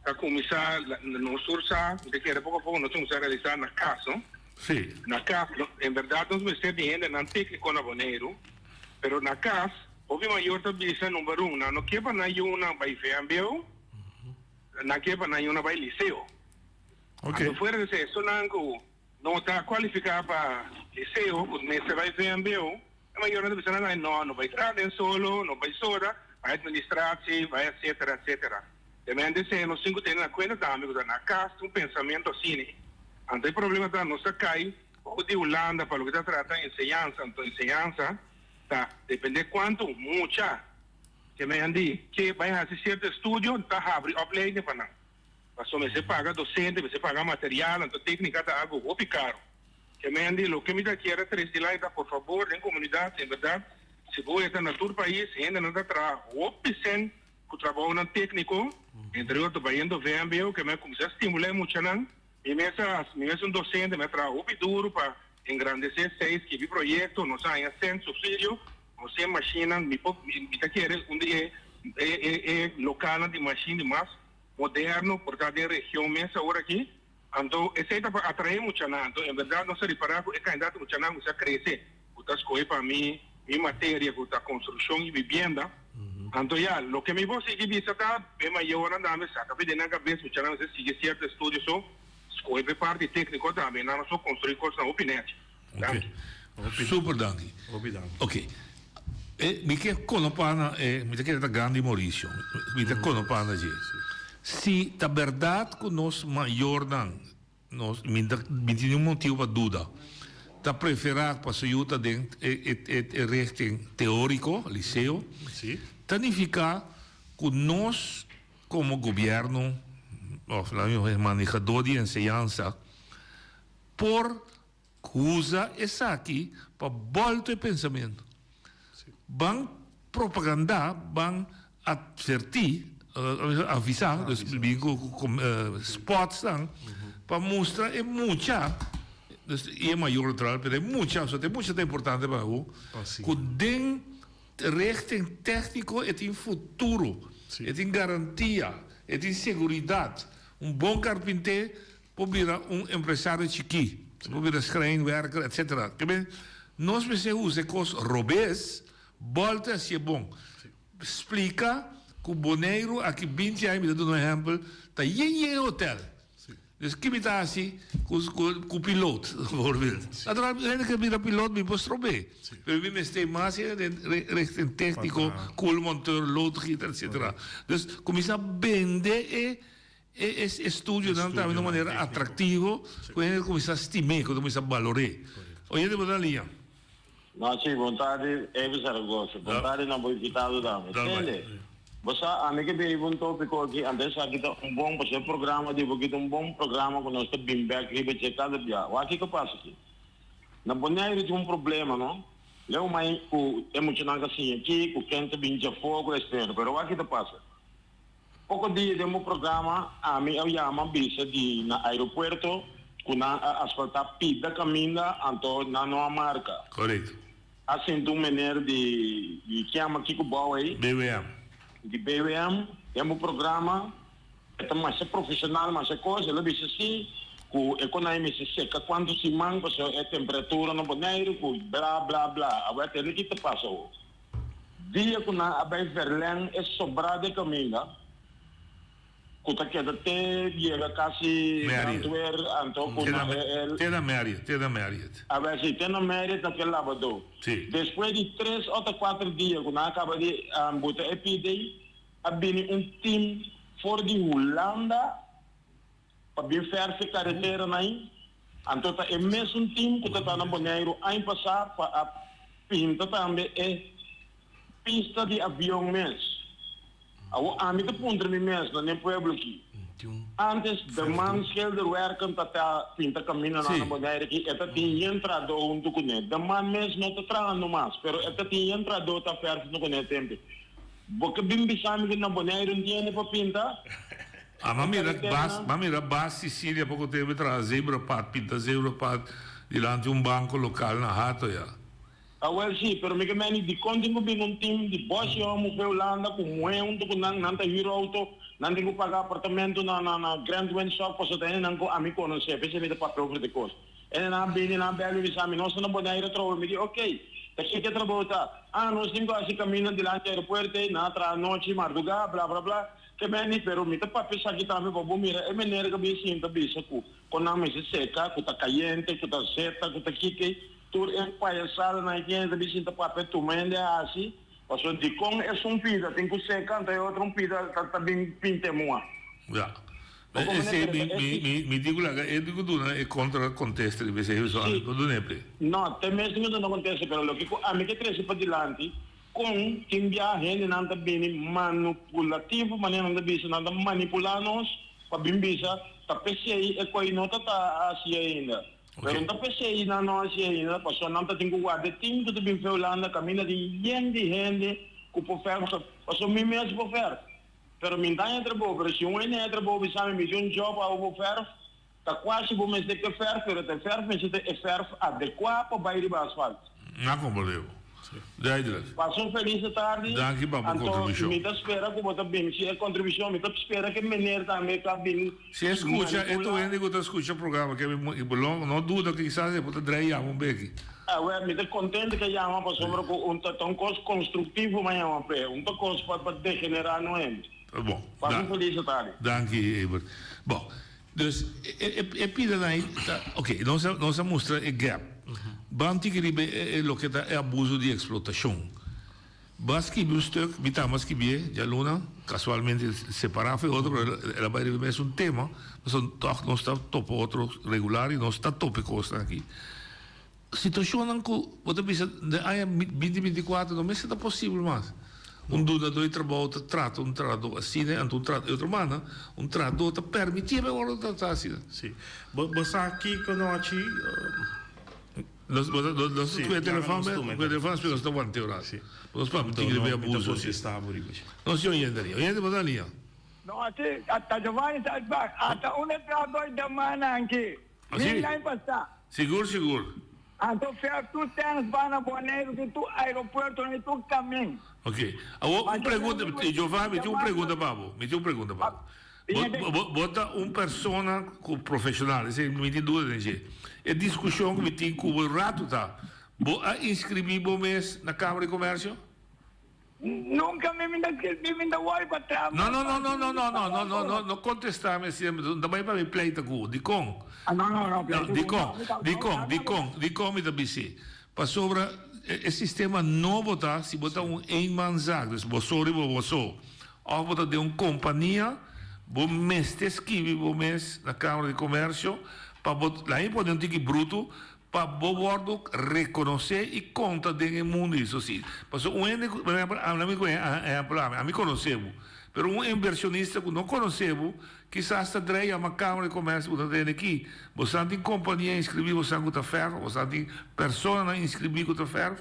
[SPEAKER 17] A começar no sursa, de que pouco a pouco nós vamos realizar na casa.
[SPEAKER 14] Sim.
[SPEAKER 17] Na casa, em verdade, nós vamos ter de ainda não técnico na boneiro, pero na casa, houve maior tabeliça número 1, não que para na uma vai FEAMBEU, não que para na uma vai liceu.
[SPEAKER 14] Okay.
[SPEAKER 17] Quando for de isso, não está qualificado para liceu, nesse vai FEAMBEU, a maior tabeliça não vai entrar em solo, não vai soda, vai administrar-se, vai etc, etc. Também desse, nós temos que ter na conta da amigos na casa, pensamento assim, então o problema da nossa cai, ou de Holanda, para o que está tratando enseñança, então enseñança, tá, depende quanto, muita, que me andi, que vai fazer certo estúdio, tá, abre opleiding para não. Mas você paga docente, você paga material, então técnica tá algo muito caro. Que me andi, o que me dá que era 3 de lá, por favor, em comunidade, em verdade, se você está no todo país, ainda não está trabalhando, o que trabalho no técnico, entre outros, vai indo VMBO, que me começa a estimular muito, não? E mesmo docente, me traz o duro para engrandecer 6 que vi projeto, não sai sem subsídio, não sei máquina, me quer onde é local de máquina mais moderno, portanto, em região mesmo agora aqui, então, esse é para atrair muito, então, em verdade, não se reparar que é candidato muito, não se crescer, porque escolhe para mim, minha matéria, que a construção e vivenda, então, já, o que me vou seguir, isso está, é maior, não saca, porque na cabeça, muito, não se sigue certo estúdio, só, escolhe parte técnica também, não só construir coisas na opinete.
[SPEAKER 14] Super dank. Ok. Me quer conopana, me quer da grande Maurício, me quer conopana de. Se a verdade que nós maior nós me tem motivo para dúvida. Tá preferado para ajuda de resto teórico, liceu. Significa que nós como governo, manejador de enseñança, por usa essa aqui para voltar o pensamento. Vão propaganda, vão advertir, avisar, spots, para mostrar é muita, e é maior trabalho, mas é muita, só tem muita importante para o que tem resto técnico e tem futuro, e tem garantia, e tem segurança. Bom carpinteiro pode virar empresário chiqui, pode virar screenwerker, etc. Nós precisamos usar coisas robês, volta a ser bom. Explica que o boneiro, aqui 20 anos, me dá um exemplo, está em hotel. Dus que me está assim com o piloto, por exemplo. Naturalmente, que vira piloto, me posso trober. Mas me está mais em técnico, com o motor, loadgitter, etc. Dus começa a vender esse estúdio de uma maneira atrativa, quando começa a estimar, quando começa a valorar. Olha, de boa linha.
[SPEAKER 18] Não, sim, vontade é Zaragoza. Vontade não foi quitado da entende? Você, a mim que veio um tópico aqui, antes aqui bom programa, de porque bom programa que nós estamos bem back aqui, para cada dia. O que passa aqui? Na Bonaire tem problema, não? Eu mais o emocional assim aqui, o quente bem já fogo, espero. Pero o que passa? Pouco dia de programa, a mim eu chamo bisa de na aeroporto, com a asfaltar pita caminha, então na nova marca.
[SPEAKER 14] Correto.
[SPEAKER 18] Assim, um menino de que chama Kiko Bowie.
[SPEAKER 14] BWM.
[SPEAKER 18] De BWM, é um programa, é mais profissional, mas é coisa, ele diz assim, que a economia se seca, quando se manga, é temperatura no banheiro, blá, blá, blá. Agora, tem que te passa. Dia que na Abai Verlém é sobrado de caminho, kuta queda te llega casi Antwer, Anto,
[SPEAKER 14] Tena Marriott.
[SPEAKER 18] A ver si tiene Marriott naquele lavador.
[SPEAKER 14] Sí.
[SPEAKER 18] Después de 3 ou 4 dias, quando acaba de botar epidemia, havia team voor die Holanda, para bem verse carretera naí. Então é mesmo team que está na Bonaire, aí passar para a pinta também é pista de avião mesmo. A mim que ponto me mesmo no pueblo aqui. Antes de man schilder werken dat pinta caminho na Bonaire aqui, esta tinha entrado junto com ele. De man mesmo não está tragando mais, pero esta tinha entrado tá perto no com ele tempo. Porque bimbi sabe que na Bonaire não tinha para pinta.
[SPEAKER 14] Mamira bas Sicília pouco tempo atrás, pinta zebra pat diante banco local na Hato ya.
[SPEAKER 18] Well, sim, pero me que de continuo bem team de Bosch amo para Holanda com muito com nanta hero auto, não tenho que pagar apartamento na Grand Wind Shop, posso ter não com amigo conhecer, pensei de papel over de cost. Na bem na belo me sabe, nós na Bonaire trouxe me ok. Daqui que trabalho nós temos assim caminho de lá do aeroporto, na tra noite, madrugada, blá blá blá. Que bem, pero me tá papel aqui também para mira, é maneira que bem sim, tá bem saco. Quando a mesa seca, que tá caliente, que tá seta, que tá kike, tudo é palhaçada na gente, tá bem sim, tá papel tomando assim. Passou de com é pida, tem que secar, tem outro pida, tá bem pintemoa.
[SPEAKER 14] Já. Me digo lá, eu digo tudo, é contra o contexto, de você isso, tudo sempre.
[SPEAKER 18] Não, tem mesmo que não acontece, pero lo que a mim que cresce para diante, com quem viaja, não tá bem manipulativo, maneira não tá bem, não tá manipular-nos, para bem bisa, tá pensei, é coisa não tá assim ainda. Pero não tá pensei, não assim ainda, passou não tá tem que guardar, tem que tá bem Holanda, caminha de gente, que por ferro, passou mim mesmo por ferro. Pero minha trabalho, pero se um é trabalho, sabe, me um job ao ferro, tá quase bom mas de que ferro, pero te ferro, mas é ferro adequado para bairro de asfalto.
[SPEAKER 14] Não compreendo.
[SPEAKER 18] Passou feliz tarde.
[SPEAKER 14] Danke para a contribuição.
[SPEAKER 18] Me espera que você bem, se é contribuição, me espera que menino também está bem.
[SPEAKER 14] Se escuta, é tu ainda que escuta o programa, que não dúvida que quizás você pode trair um beque.
[SPEAKER 18] Me estou contente que chama para sobre um curso construtivo, mas curso para degenerar não é.
[SPEAKER 14] Bom.
[SPEAKER 18] Passou feliz tarde.
[SPEAKER 14] Danke, Ebert. Bom, dus é pida aí, ok, não se mostra o gap. Banti que é o que é abuso de explotação. Baski um stuk, bitamos que bie, já luna, casualmente separado, outro, ela vai rever um tema, mas não está top outro regular e não está tópico aqui. Situação não que você pensa, aí 2024 não é possível mais. Duna dois trabalho trato trato assim né trato outra mana trato te permitir me ora tratar assim
[SPEAKER 15] sim bosa aqui que não aqui
[SPEAKER 14] nós tu telefone spelo sto quante ora sì lo spam ti deve abuso
[SPEAKER 15] si sta muri
[SPEAKER 14] non si oyente badalia
[SPEAKER 5] no ate atta Giovanni sta back atta un trato da mana anche ninguém passa
[SPEAKER 14] seguro
[SPEAKER 5] então fer tu tens bana Bonaire tu aeroporto e tu caminho.
[SPEAKER 14] Ok. Uma pergunta, Giovanni, me tem uma pergunta, Babo. Bota persona profissional, esse me tem dúvida, gente. É discussão que me tem com o rato, tá? Vou inscrever o mês na Câmara de Comércio?
[SPEAKER 5] Nunca me minda oi para trás.
[SPEAKER 14] Não contestar-me sempre. Também para me pleita com de com.
[SPEAKER 5] Não.
[SPEAKER 14] De com me da BC. Para sobre o sistema novo tá, se botar eenmanszaak, dus bosori boso, of botar de uma companhia, bo mês te escrever bo mês na Câmara de Comércio, para botar lá em poder ter bruto, para bo bordo reconhecer e conta de mundo isso sim. Passou a mim conhecemos, pero inversionista que não conhecemos, quizás está dreia uma Câmara de Comércio que está aqui, você tem companhia inscrever você com ferro, você tem pessoa inscrever com ferro,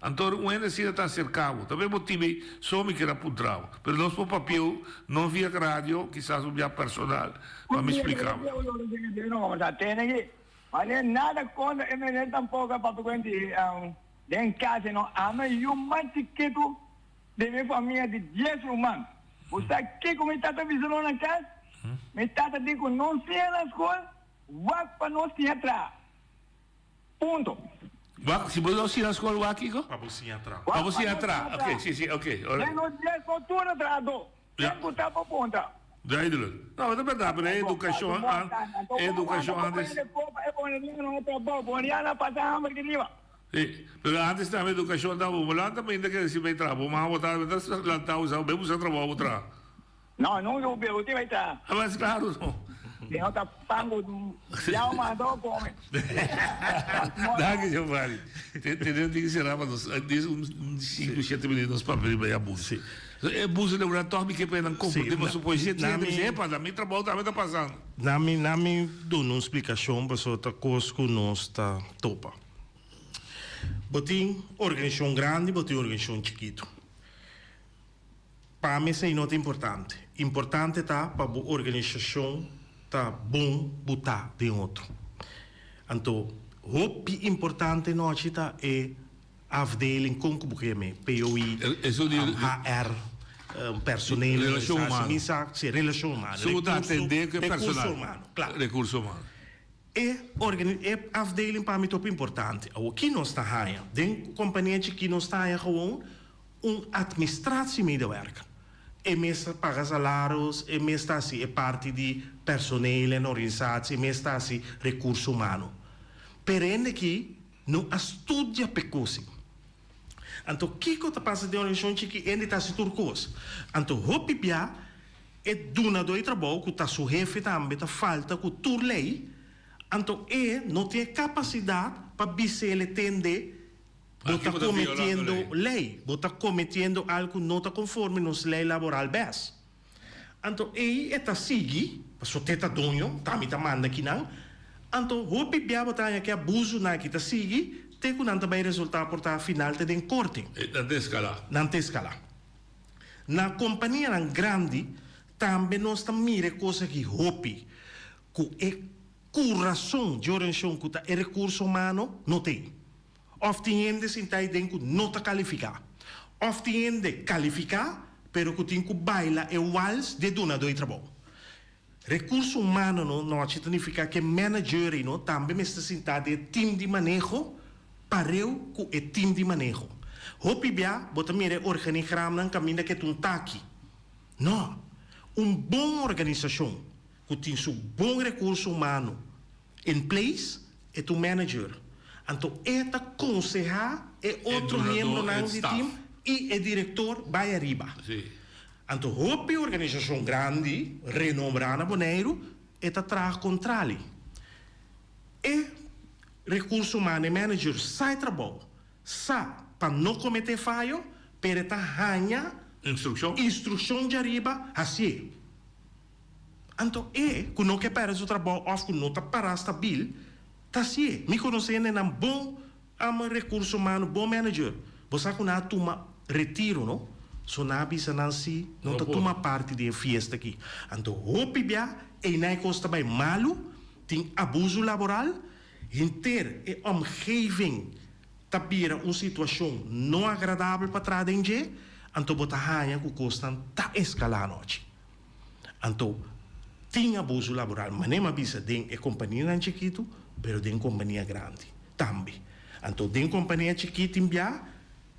[SPEAKER 14] então o ainda se está cercado, também motive só me queira putrao, pero nós por papel não via rádio, quizás via personal, para me explicar.
[SPEAKER 5] Não, já tem aqui, mas nada contra ele tampouco para perguntar em casa não, a mim mais que tu de minha família de 10 humanos, você aqui como está visando na casa? Me tata digo, não sei na escola, vai para nós se atrás. Ponto.
[SPEAKER 14] Se você não se na escola, vai aqui?
[SPEAKER 15] Para você atrás.
[SPEAKER 14] Para você atrás, ok, sim, ok.
[SPEAKER 5] Eu não sei cultura trado. Tempo tá para ponta.
[SPEAKER 14] Duidelijk. Nou, dat is verdade, educação antes. Pero antes também educação estava volando, mas ainda que se vai trabalhar, mas botar lá tá usando, bem usando trabalho outra.
[SPEAKER 5] Não, não eu bebo, te vai estar.
[SPEAKER 14] Mas claro, não.
[SPEAKER 5] Tem outra pango, já uma dó come.
[SPEAKER 14] Danke, Giovanni. Entendeu? Tem que ser lá, mas diz 5, 7 minutos para ver bem a música. É música de uma torre que pena compreender, mas supõe que é para mim trabalho também está passando.
[SPEAKER 15] Na mim dou uma explicação para outra coisa que nós está topa. Botem organização grande, botem organização chiquito. Para mim isso é não importante. Importante tá para a organização tá bom botar de outro. Então, o importante nós tá é afdeling como que me POI, HR, personeel,
[SPEAKER 14] relação humana,
[SPEAKER 15] relação humana,
[SPEAKER 14] atender que
[SPEAKER 15] recurso humano, claro.
[SPEAKER 14] Recurso humano.
[SPEAKER 15] É afdeling para mim top importante. O que nós está aí, den companhia que nós está aí gewoon administratie medewerker. E mesmo paga salários, e mesmo assim é parte de personeel en organisatie, e mesmo assim recurso humano. Perene que não estudia pecosi. Então, o que está passando de organização que ainda está se turcos? Então, o PIA é duna do trabalho que está seu chefe também, está falta que tur lei. Então, não tem capacidade para ele entender. Está cometendo lei, está cometendo algo que não está conforme nos lei laboral bes. Então, está seguindo, para o teta dono, também está manda aqui não. Então, o PIA está que abuso na que está seguindo, tem que não também resultar por a final de den corte. Não tem escala. Na companhia grande, também nós estamos mirando coisa que hopi, que é coração de organização que é recurso humano, não tem. Of die gente se está dentro não está qualificado. Of die gente qualificar, pero que tem que bailar é wals de dona do trabalho. Recurso humano não significa que manager não também está sentado de time de manejo para eu que é time de manejo. Hopi bia, bota mire organigrama não caminha que tu tá aqui. Não, boa organização que tem seu bom recurso humano em place é tu manager. Então, esta conselha é outro membro do time e o diretor vai arriba. Então, a organização grande, renombrada Bonaire, esta traz controle. E recurso humano e manager sai trabalho, sai para não cometer falha, para esta ganha instrução de arriba, assim. Então, que não quer parar o trabalho, ou que não está parado estabil, tá sim, me conhecendo é um bom recurso humano, bom manager. Você que não toma retiro, não? Só não avisa não se não toma parte da festa aqui. Então, o PIBA é não costa bem malo, tem abuso laboral, inteiro é omgeving tapira uma situação não agradável para trás de então botar ranha que custa tá escalar a noite. Então, tem abuso laboral, mas nem avisa de companhia não chiquito, pero de companhia grande também. Então, de companhia chiquita em Bia,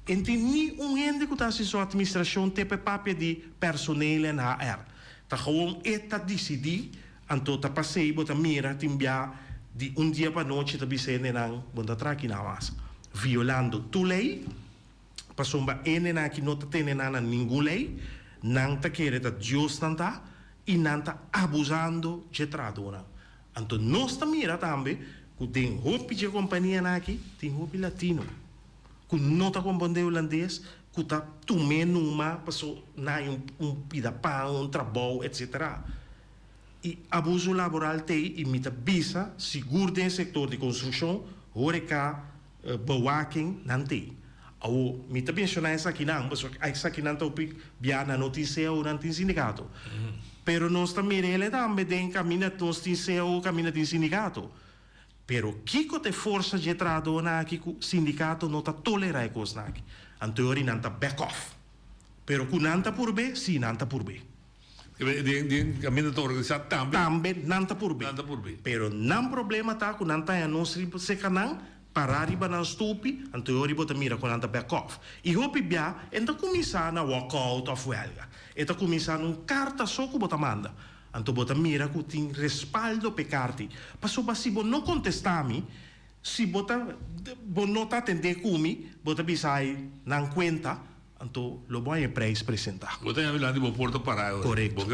[SPEAKER 15] não tem nenhum gente que está se sua administração tem papel de personal em HR. Tá gewoon eta decidir, então tá passei, bota mira em Bia de dia para noite tá bisene nang bota traki na mas, violando tu lei, passou ba ene na que não tá tendo nada nenhuma lei, não tá querendo tá just não tá e não tá abusando de tradona. Então, nós também também, que tem roupa de companhia aqui, tem roupa latino. Que não está compreendendo holandês, que está tomando uma, passou na pidapão, trabalho, etc. E abuso laboral tem, e me bisa, seguro no setor de construção, horeca, bewaking, não tem. Ou, me mencionar essa aqui não, mas essa aqui não está via na notícia ou não tem sindicato. Pero nós também ele também tem caminho nós tem seu caminho de sindicato. Pero kiko te força de trado na que o sindicato não tá tolerar coisa na que. Anterior não tá back off. Pero ku não tá por B, sim não tá por B.
[SPEAKER 14] De caminho de organizar também.
[SPEAKER 15] Também não tá por B. Pero não problema tá ku não tá a nós se canang parar riba ng stupi, ang teori bota mira con anta back off. I hopi bia, enta kumisa na walkout of huelga. Eta kumisa nung carta soco bota manda. Anto bota mira ku ting respaldo pe carti. Paso ba si bon no contestami, si bota bon nota tende kumi, bota bisay nang kwenta, anto lo boy en preis presentar.
[SPEAKER 14] Bota ya bilandi bo porto parado.
[SPEAKER 15] Correcto.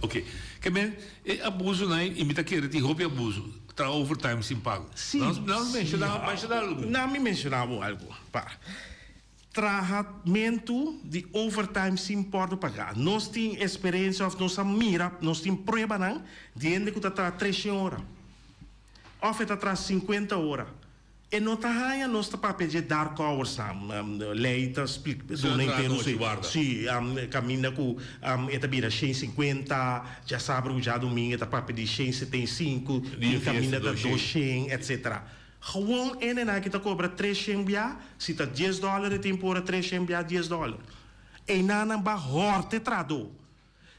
[SPEAKER 14] Ok. Que men abuso na imita que ti hopi abuso. Tra overtime sin pago.
[SPEAKER 15] Sim.
[SPEAKER 14] Não mencionava algo.
[SPEAKER 15] Não me mencionava algo. Para. Tratamento de overtime sem porto pagar. Nós temos experiência, nós mira, nós temos prova não, de onde que está 3 horas. Ou está atrás 50 horas. E não está aí nós está para pedir dark hours lei está explica dona inteiro sim caminha com eta bira 150 já sabe já domingo está para pedir 175 caminha da 200 etc. Gewoon en na kita cobra 300 bia se está $10 tem por 300 bia $10 e nana ba horte trado.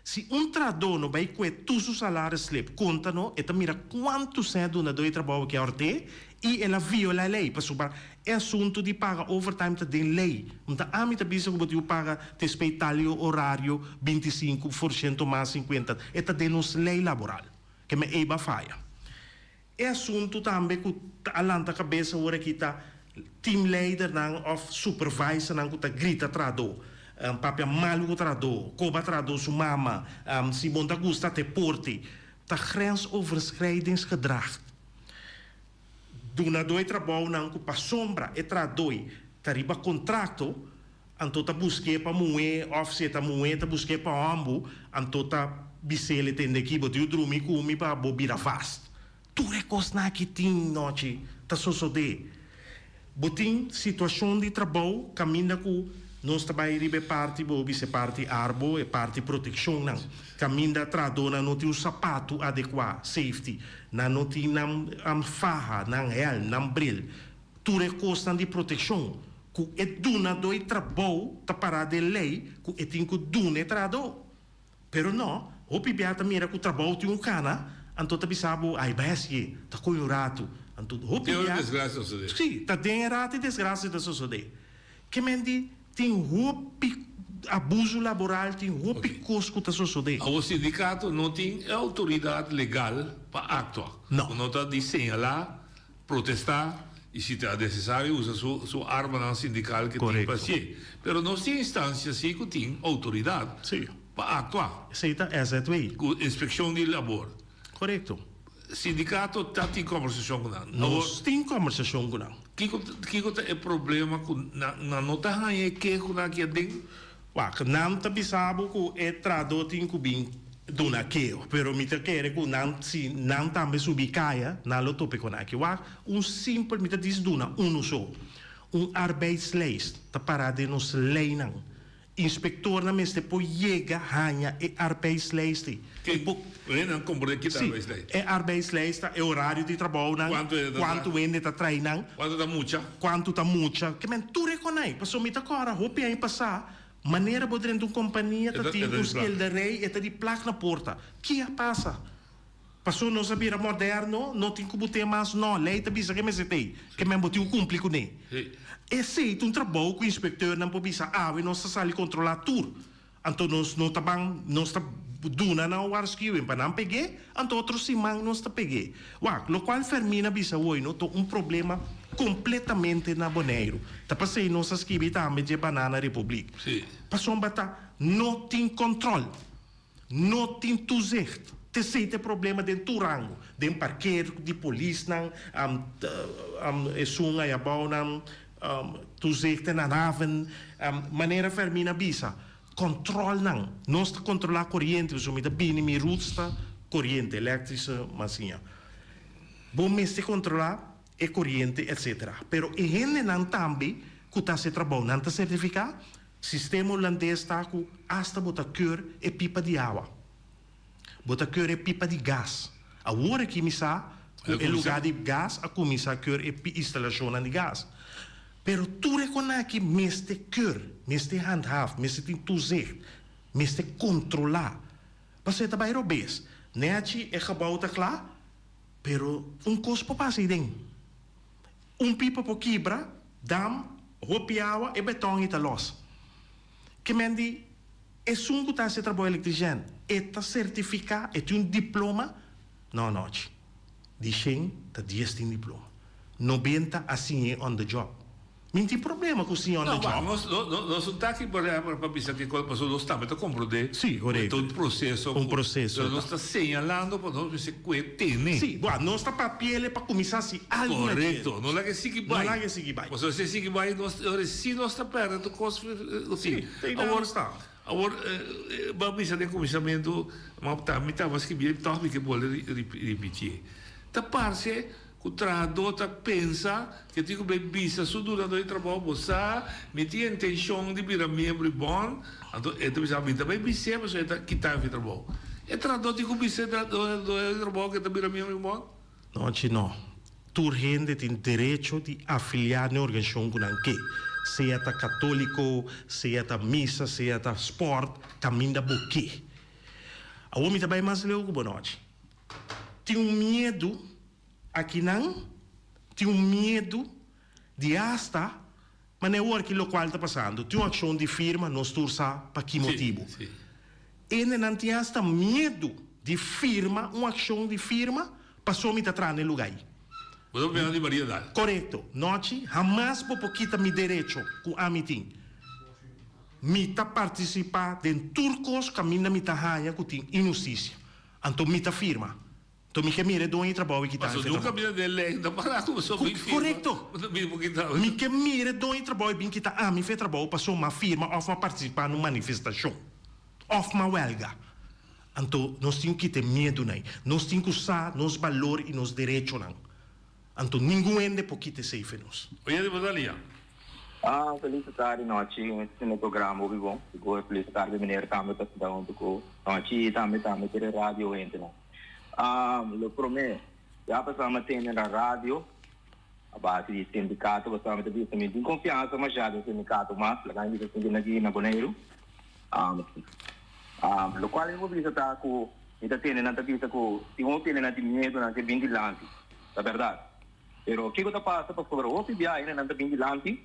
[SPEAKER 15] Se trado não vai com tu seu salário slip conta no eta mira quanto se dona do trabalho que horte e ela viola a lei para subir é assunto de pagar overtime tá tem lei então a mim tá bisa que você paga te espetáculo horário 25% mais 50 é tá denos lei laboral que me eba faia é assunto também que alanta cabeça hora que tá team leader não of supervisor não que tá grita trado papia maluco trado coba trado su mama se bonta gusta te porte tá grensoverschrijdingsgedrag Duna doi trabalho não que para sombra é tradoi tariba contrato anto ta busque para moe offset ta moe ta busque para ambu anto ta bisele tende aqui botiu drumi kumi para bobira fast tu recos na que tin noite ta sosode botin situação de trabalho caminha com nós trabalhamos ribe parte bobi se parte arbo e parte proteção não caminha tradona não tem o sapato adequado safety na não tem nam farra nam hel nam bril tu recostam de proteção que é duna doi trabalho ta para de lei que é tem que duna trado pero não o pibiata mira que o trabalho tem cana anto ta bisabo ai basie ta coi rato anto o pibiata
[SPEAKER 14] desgraça sucede
[SPEAKER 15] sim ta den rato desgraça da sucede que mendi tem roupi abuso laboral, tem roupi cosco da sociedade.
[SPEAKER 14] O sindicato não tem autoridade legal para actuar. Não está dizendo lá, protestar, e se é necessário, usa sua arma sindical que tem para si. Mas não tem instância assim que tem autoridade para actuar. Com inspeção de labor.
[SPEAKER 15] Correto.
[SPEAKER 14] Sindicato está em conversação com nós.
[SPEAKER 15] Nós temos conversação com nós.
[SPEAKER 14] Que é o problema com na nota é que com a que tem
[SPEAKER 15] que não tá bisabo que é trado tem que bem dona que pero me te quer que não se não também subir caia na lotope com aqui simples me te diz dona só arbeidslijst tá parado nos lei não inspector na meste po chega hanha e arbeidslijst é arbeidslijst é horário de trabalho não quanto ende tá treinando quanto tá mucha que men tu reconai passou me tá agora roupa aí passar maneira poder de uma companhia tá tem os que de rei e tá de placa na porta que passa passou não sabia moderno não tem como ter mais não lei tá bisa que me setei que men botiu cumprir com ele é feito trabalho com o inspector não pode bisa e nós sali controlar tudo então nós não tá bem nós tá duna na warskiwin para não pegar então outros simang nós tá peguei lo qual fermina bisa hoje não tô problema completamente na Bonaire tá passei nossa esquiva também de banana republic passou bata não tem controle não tem toezicht te sei problema dentro do rango dentro parqueiro de polícia é sunga e bau toezicht na nave maneira fermina bisa controle não nós está controlar corrente so mit bini mi rutsta corrente elétrica masinha bom mestre controlar e corrente etc pero e gente não também que tá se trabalho não tá certificar sistema holandês está com hasta bota cur e pipa de água bota cur e pipa de gás a hora que misa o lugar de gás a começar cur e instalação de gás pero tu reconhece que mestre cur mestre handhaaf mestre tem toezicht mestre controlar você tá bairro bes neti é gebouw tá klaar pero cospo passa aí dentro pipa por quebra, dam, roupiawa e beton ita los. Que mendi, é sungo tá se trabalho eletriciano, eta certificar, é um diploma, não, dicem, tá 10 diploma. 90 assim on the job. Não tem problema com assim on the job.
[SPEAKER 14] Nós não estamos aqui para pensar que quando a pessoa está a compreender.
[SPEAKER 15] Sim, correto.
[SPEAKER 14] Um processo. Nós estamos señalando para nós dizer que tem.
[SPEAKER 15] Sim, não está para pele para começar assim algo.
[SPEAKER 14] Correto. Não é que siga vai.
[SPEAKER 15] Não é que siga vai.
[SPEAKER 14] Se você siga vai, se nós está perdendo coisas.
[SPEAKER 15] Sim, agora está.
[SPEAKER 14] Agora, vamos pensar em começamento, mas também estava escrevendo, talvez que vou repetir. Da parte o tradutor pensa que tem que visa su durante o trabalho você me tem intenção de virar membro bom então é também sabe também visa mas é que tá o trabalho é tradutor tem que visa do trabalho que tá virar membro bom
[SPEAKER 15] não tu gente tem direito de afiliar na organização com que seja católico seja missa seja sport caminho da buque a homem também mais leu com noite tem medo aqui não tem medo de hasta mas não é o que local está passando tem uma ação de firma não estou para que motivo e não tem hasta medo de firma uma ação de firma passou me atrás no lugar
[SPEAKER 14] vou ver de variedade
[SPEAKER 15] correto noite jamais vou pouquita me direito com a meeting me tá participar de turcos caminho me tá ranha com tem injustiça então me tá firma. Então, me que mire dois trabalho que está
[SPEAKER 14] mas nunca mire dele ainda para começou bem
[SPEAKER 15] correto me que mire dois trabalho bem que está me fez trabalho passou uma firma of uma participar numa manifestação of uma huelga então nós temos que ter medo não nós temos que usar nos valores e nos direitos não então ninguém pode ter safe nós
[SPEAKER 14] oi de Bodalia
[SPEAKER 19] feliz tarde noite no programa o bom feliz tarde menino também está dando com noite também ter rádio então eu prometo, já passamos a ter na rádio, a base de sindicato, passamos a ter também de confiança, mas já do sindicato, mas lá ainda tem aqui na Bonaire. O qual eu vou visitar com, ainda tem na entrevista com, tem um tem na de medo, na de vigilante, é verdade. Pero o que eu estou passando para fora, o PBI ainda na de vigilante,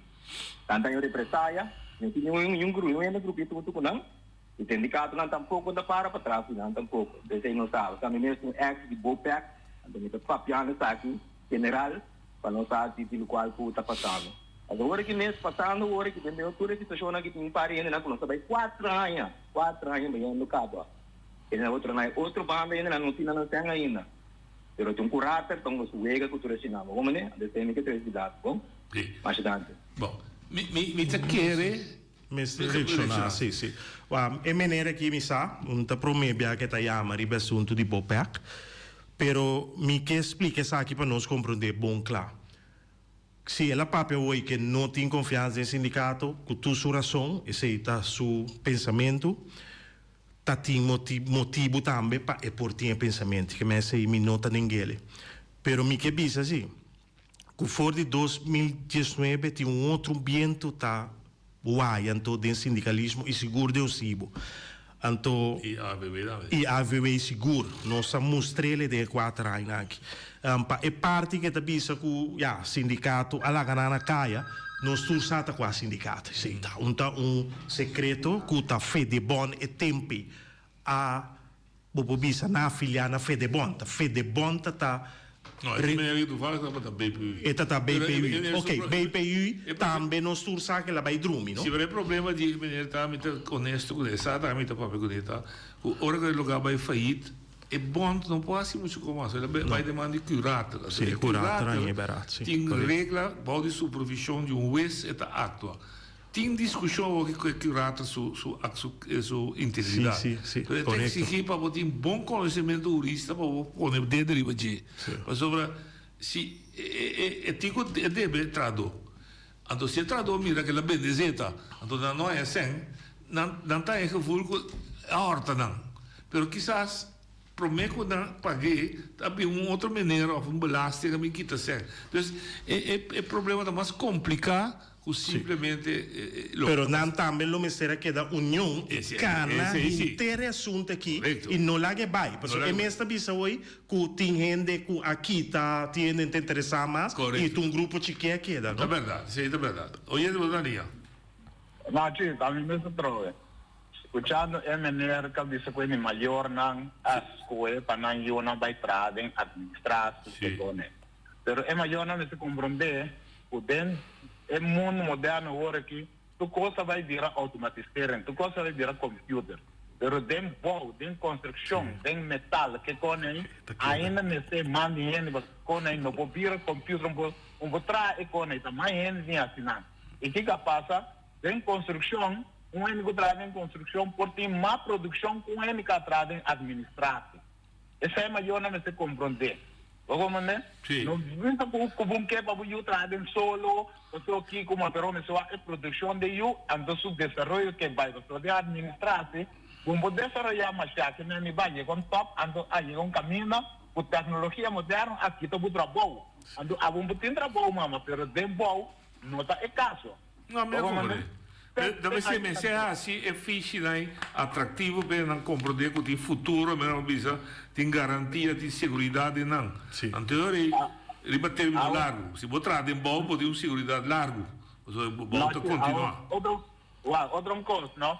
[SPEAKER 19] tanto eu represália, não tem um grupo isso não. O sindicato não tampouco anda para trás, não tampouco. Você não sabe. Também mesmo ex de BOPEC, então está papiando está aqui, general, para não saber se o qual está passando. Agora que mês passando, agora que tem outra situação aqui tem parede, não conhece bem 4 anos bem no cabo. Ele na outra banda ainda não tem ainda. Pero tem caráter, então você vega com tudo sinal. Como né? Tem que ter cuidado, bom? Mais tarde.
[SPEAKER 14] Bom, me te quer
[SPEAKER 15] sì. E maneira que mi sa, non ti promebbia che ti chiama riassunto di BOPEC, però mi che spiega sa che per noi comprendere buon claro. Se la propria vuoi che non ti confianza nel sindacato, con tu sua razón, e se sta su pensamento, ti motivo tambe e porti pensamenti, che me sei mi nota ninguém. Però mi che bisa sì, che fuori 2019 ti un altro ambiente ta então do sindicalismo e seguro de cibo então e AVB seguro nós mostrele de 4 anos aqui é parte que também se o sindicato a la ganana caia nós tu sata com a sindicato sim tá secreto que tá fede bon e tempi a bobisa na filia na fede bon tá
[SPEAKER 14] no, tu fala que está BPU.
[SPEAKER 15] Está BPU. Ok, BPU também não sursa que ela vai dormir, não?
[SPEAKER 14] Se tiver problema de menino tá muito honesto com essa, tá muito papo com ela. O hora que o lugar vai falir, é bom, não pode ser muito como isso. Ela vai demandar curator.
[SPEAKER 15] Sim, curator é barato, sim.
[SPEAKER 14] Tem regra, de supervisão de juiz e atua. Tem discussão que o curator sua integridade.
[SPEAKER 15] Sim,
[SPEAKER 14] tem que exigir para ter bom conhecimento jurista para poder derivar de. Mas sobre se deve traduzir. Então se traduz mira que ela bendezeta, então não é assim, não está em que vulgo a horta não. Pero quizás prometo não paguei, também outra maneira, belasting que me quita ser. Então, é problema da mais complicado que simplesmente.
[SPEAKER 15] Pero não também lo misera que da união cana interessante aqui e não lá que vai. Porque é mesmo bisa hoje que tem gente que aqui tá tendo interessar mais e tem grupo chique queda, não?
[SPEAKER 14] É verdade, sim, é verdade. Oye, de verdade.
[SPEAKER 16] Não, sim, também mesmo trove. Escuchando é maneira que bisa que é maior não as coisas para não ir na baitrada em administrar se done. Pero é maior não se compreender o den é mundo moderno agora aqui tu coisa vai virar automatizado, tu coisa vai virar computer. Pero den bom, den construção, den metal que coném ainda me se manda em coném no vira computer vou trazer coném também nem assinar. E que passa den construção único traz em construção por ter má produção com única traz em administração. Essa é maior não se compreender. Como né? Não vinha com que para o traz em solo, eu aqui como a perona só a produção de eu ando sub desenvolvimento que vai para de administração, como desenvolver mais que nem vai com top ando aí um caminho com tecnologia moderna aqui tá o trabalho. Ando a um tem trabalho mama, pero de bom não tá é caso.
[SPEAKER 14] Não mesmo. Deve ser mesmo assim, é fixe, né? Atrativo para não compreender que tem futuro, mas bisa tem garantia de segurança não. Anterior riba termino largo. Se você traz bom, pode ter segurança largo. Volta continuar.
[SPEAKER 16] Outra coisa, não?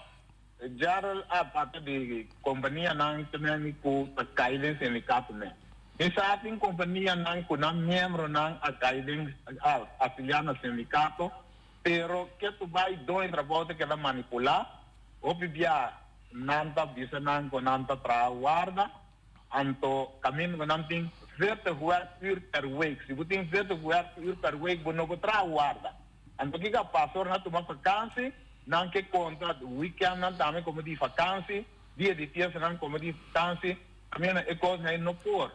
[SPEAKER 16] Já a parte de companhia não tem com a caída sindicato, né? Essa tem companhia não com não membro não a caída afiliado no sindicato. Pero que tu vai dois trabalhos que ela manipular, ou via nanta bisa nanco nanta tra guarda, anto caminho que não tem 20 horas per week. Se você tem 20 horas per week, você não tra guarda. Anto que passou na tua vacância, não que conta weekend não também como de vacância, dia de terça não como de vacância, a minha é coisa não por.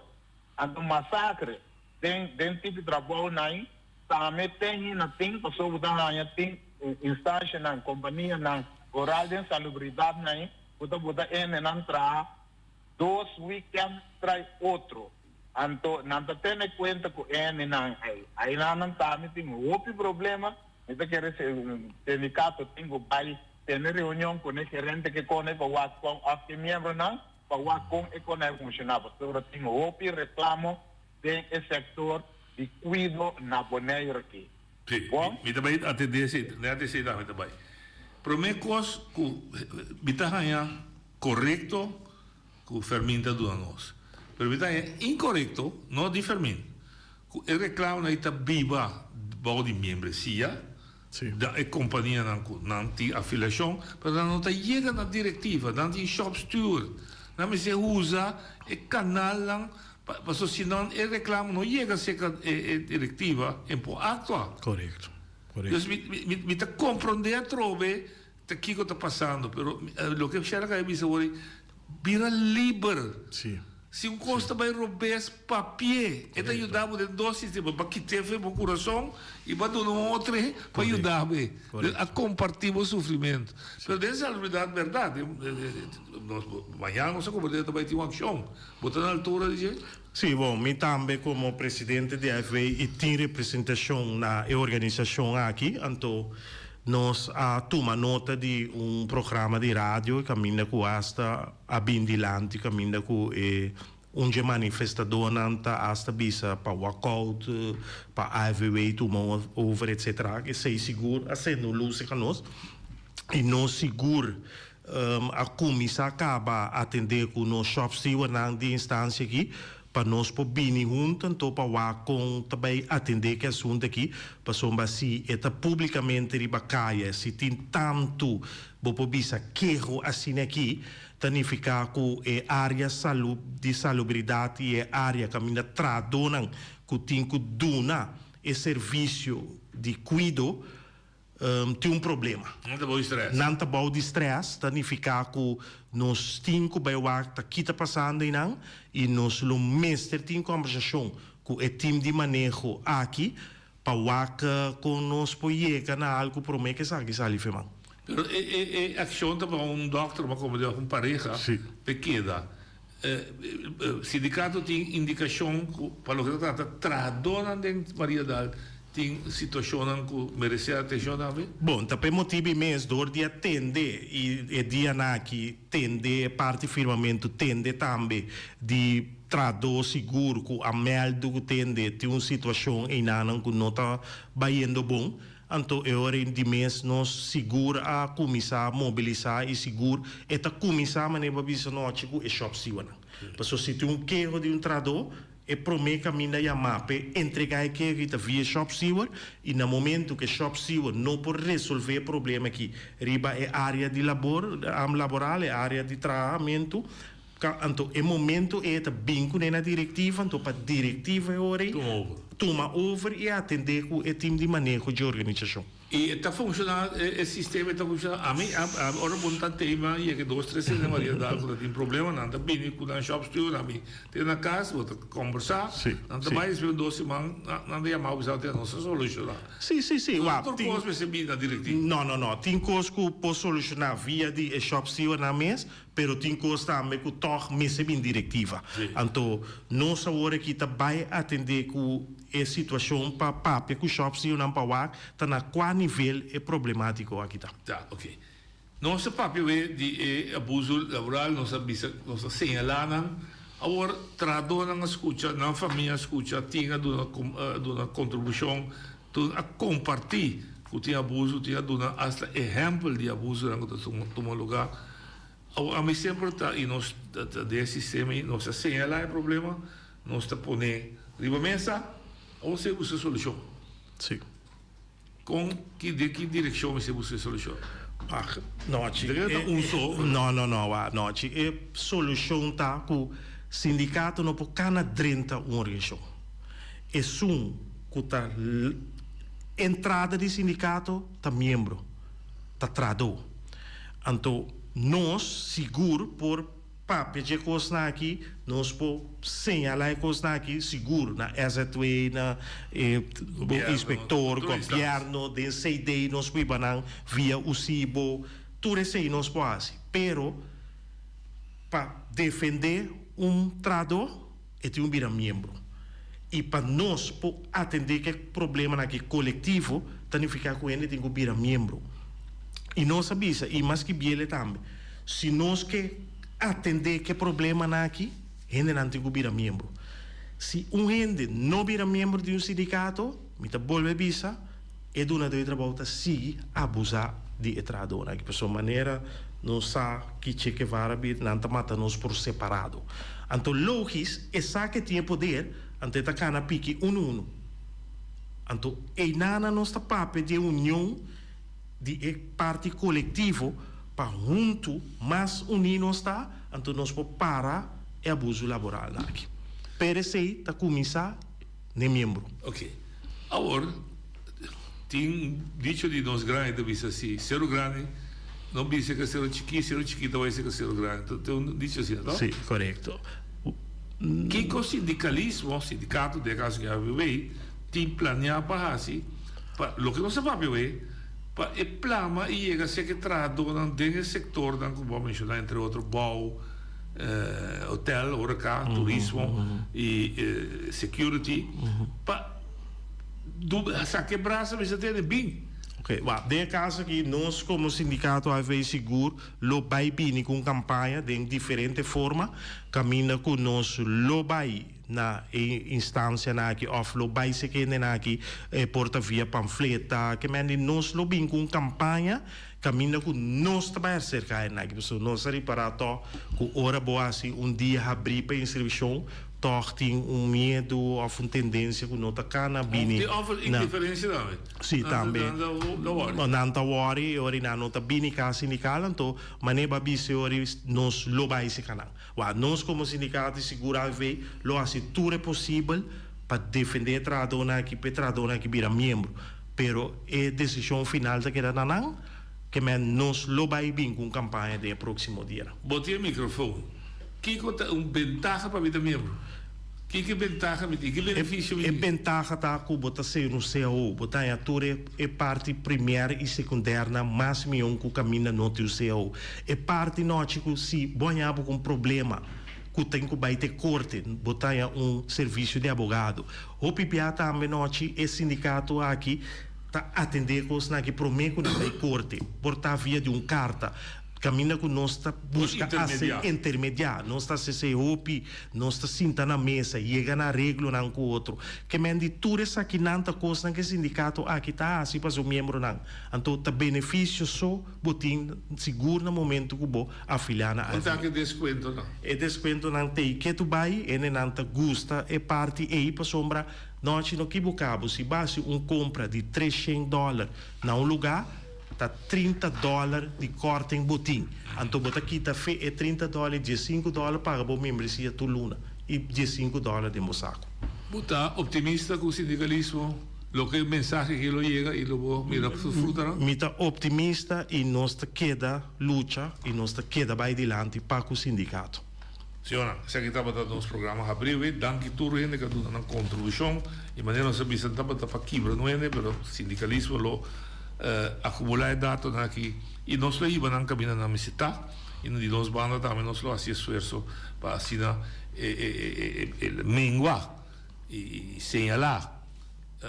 [SPEAKER 16] Anto massacre tem tipo de trabalho não. Também tem na tem pessoas que tem instância na companhia na oral de salubridade na buta não tra 2 weekend trai outro anto não tem conta com na aí não também tem outro problema então que esse sindicato tem que vai ter reunião com o gerente que conhece para com a membro não para com economia funcionar porque tem outro reclamo do setor de cuido na boneira aqui.
[SPEAKER 14] Sim, me também atender também. Promecos que bitahanha correto que fermenta do nós. Pero bitahanha incorreto não de fermento. O reclamo na ita viva de membresia da companhia não tem afiliação, mas não está chega na diretiva, não tem shop steward, não se usa o canal lang. Mas se não é reclamo, não chega a ser diretiva em por actuar.
[SPEAKER 15] Correto.
[SPEAKER 14] Então, me está compreender a trove o que está passando, mas o que eu quero que eu hoje vira livre. Se um costa vai roubar papier, ele ajudava em dois sistemas, para que teve meu coração e para dar outro para ajudar a compartilhar o sofrimento. Mas dessa é verdade. Amanhã não se compreende também tem uma ação. Botar na altura de gente.
[SPEAKER 15] Sim, bom, eu também como presidente da FA e tenho representação na organização aqui, então nós tomamos nota de programa de rádio que caminha com hasta a Bindilante, caminha com onde manifestador nanta hasta bisa para walkout, para AFW, toma over, etc. Que sei seguro, assim não luce com nós e não seguro a comissão acaba atender com nos shops de instância aqui para nós poder juntos então para com também atender que assunto aqui para somar se eta publicamente ribacaia se tem tanto bopo bisa queiro assim aqui tanificar com área de salubridade e área que ainda tradonam que tem que donar e serviço de cuido tem problema.
[SPEAKER 14] Não está bom estresse.
[SPEAKER 15] Não está bom de estresse, significa que nós temos que ver o que está passando e nós o mestre tem conversação com o time de manejo aqui para que nós podemos na algo promete que sabe ali firmar.
[SPEAKER 14] Pero ação para doctor, uma comunidade, uma pareja pequena, sindicato tem indicação para o que trata tradona de variedade tem situação que merece atenção também.
[SPEAKER 15] Bom, também motivo mesmo dor de atender e dia na que tende parte firmamento tende também de trador seguro que a meldo que tende tem uma situação em nana que não está baindo bom. Então, é hora de mês nós segura a começar a mobilizar e seguro e tá começar a maneira de noite com o shop siwana. Porque se tem queijo de trador e promete caminhar e mape entregar que via shop siwer e no momento que shop siwer não pode resolver o problema aqui riba é área de laboral é área de tratamento. Então, é momento é tá binco na diretiva, então para diretiva é hora toma over e atender com o time de manejo de organização.
[SPEAKER 14] E está funcionando, o sistema está funcionando. A mim, agora vou estar tema e é que 2, 3 semanas variedade quando tem problema, não está bem com o shop studio, a mim tem na casa, vou conversar, não está mais 2 semanas, não tem mal usar a nossa solução.
[SPEAKER 15] Sim.
[SPEAKER 14] Outra coisa recebi na diretiva.
[SPEAKER 15] Não. Tem coisa que pode solucionar via de shop studio na mesa, pero tem coisa também que toca receber diretiva. Então, nossa hora que está vai atender com a situação para papel que o shop studio não pode está na qual nível é problemático aqui tá.
[SPEAKER 14] Tá, ok. Nosso papel é de abuso laboral, nossa señalar, agora tradona na escuta, na família escuta, tinha uma contribuição, a compartilhar que tem abuso, tinha uma exemplo de abuso que toma lugar. A mim sempre está e nós desse sistema, nossa señalar o problema, nós está poner riba mesa, ou se busca solução.
[SPEAKER 15] Sim.
[SPEAKER 14] Com que direção você busca solução?
[SPEAKER 15] Não, a solução está que o sindicato não pode canadrenta uma organização. É que tá entrada de sindicato tá membro, tá trador. Então, nós seguro por papel de coisa aqui, nós por señalar coisa aqui seguro na SATW, na inspector, governo, de CD, nós podemos via o CIBO, tudo isso aí nós podemos. Pero para defender trador, é ter vira membro. E para nós atender que problema aqui coletivo, tem que ficar com ele tem que virar membro. E nós sabemos, e mais que biele também, se nós que atender que problema aqui, gente não tem que virar membro. Se gente não vira membro de sindicato, me tá volve bisa, é do nada de trabalho seguir abusar de trador aqui, por sua maneira, não sabe que cheque varabi, não tá mata nós por separado. Então, lógico, essa que tem poder, ante tá cana pique um. Então, e nada nossa papel de união de parte coletivo para junto mais unir nós está, então nós podemos parar o abuso laboral aqui. PRC está começar nem membro.
[SPEAKER 14] Ok. Agora tem dicho de nós grandes diz assim, ser grande não diz que ser chiquito vai ser que ser grande. Então diz assim, não?
[SPEAKER 15] Sim, correto.
[SPEAKER 14] Que o sindicato de caso que eu vi, tem planeado para assim, para o que nós sabemos para o plano e chega a ser que traduz dentro setor, como vou mencionar entre outros, bau, hotel, huracan, turismo e security, para quebrar essa tem bem.
[SPEAKER 15] Ok, de caso que nós como sindicato AV Seguro lo vai bem com campanha de diferente forma, caminha com nós lo vai na instância na que of lo vai se que na que porta via panfleta, que mande nós lo bem com campanha, caminha com nós trabalhar cerca na que pessoa nós reparato com hora boa assim dia abrir para inscrição tem medo ou uma tendência que não está cana bini.
[SPEAKER 14] Tem diferença também.
[SPEAKER 15] Sim, também. Não está worry, ori não está bini cá sindical, então maneira bise ori nós lo vai se canal. Nós como sindicato segura ver lo assim tudo é possível para defender tradona que vira membro, pero a decisão final da que era não que nós lo vai bem com campanha de próximo dia.
[SPEAKER 14] Botei o microfone. Que é ventaja para vida membro? Que ventaja, que benefício?
[SPEAKER 15] A ventaja está que você ser no CAO, você a toda é parte primeira e secundária, mais milhão que caminha no teu CAO. É parte norte que se banhava com problema, que tem que vai ter corte, botar serviço de advogado. O PPA também noite é sindicato aqui tá atender coisas na que promete na corte, por via de carta. Caminha com nós busca intermediar, nós está se hopi, nós está sinta na mesa, chega na arreglo não com o outro. Que mendi tudo isso aqui nanta coisa que sindicato aqui tá assim para o membro não. Então tá benefício só botin seguro no momento que bo afiliar na.
[SPEAKER 14] Não tá que desconto não.
[SPEAKER 15] É desconto não tem que tu vai e nanta gusta e parte aí para sombra nós no que buscamos se base compra de $300 na lugar tá $30 de corte em botim. Então, bota aqui, tá fe é $30, $15 para a membresia tu luna e $15 de moçaco.
[SPEAKER 14] Bota optimista com o sindicalismo, lo que mensagem que ele chega e lo mira para fruta, não?
[SPEAKER 15] Mita optimista e nós queda luta e nós queda vai adiante para o sindicato.
[SPEAKER 14] Senhora, se aqui estava dando uns programas abriu, danke tudo gente que dá uma contribuição e maneira não sabia se estava para quebrar não é, mas sindicalismo lo acumular dados aqui e nós lá íamos na cabina na mesita e nós bandas também nós lá fazia esforço para assim menguar e señalar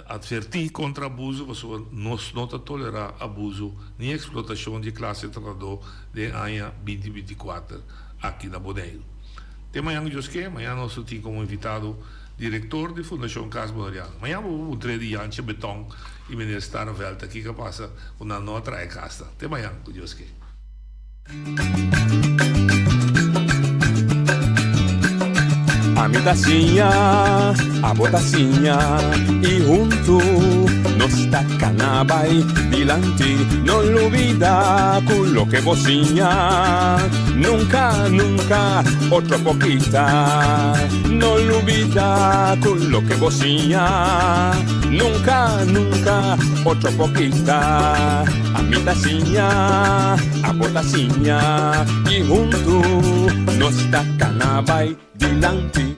[SPEAKER 14] advertir contra abuso porque nós não tolerar abuso nem explotação de classe trabalhador de ano 2024 aqui na Bonaire. Tem amanhã amanhã nós temos como invitado diretor da Fundação Casa Bonariana. Amanhã vou trazer Jantje Beton e o ministro Starveldt aqui que passa uma nota em casa. Até amanhã, com Deus que.
[SPEAKER 13] A mi tacinha, a botacinha e junto nos tacanabay dilante no olvida con lo que vocinha nunca, nunca otra poquita no olvida con lo que vocinha nunca, nunca otra poquita a mi tacinha, a botacinha y junto nos tacanabay dilante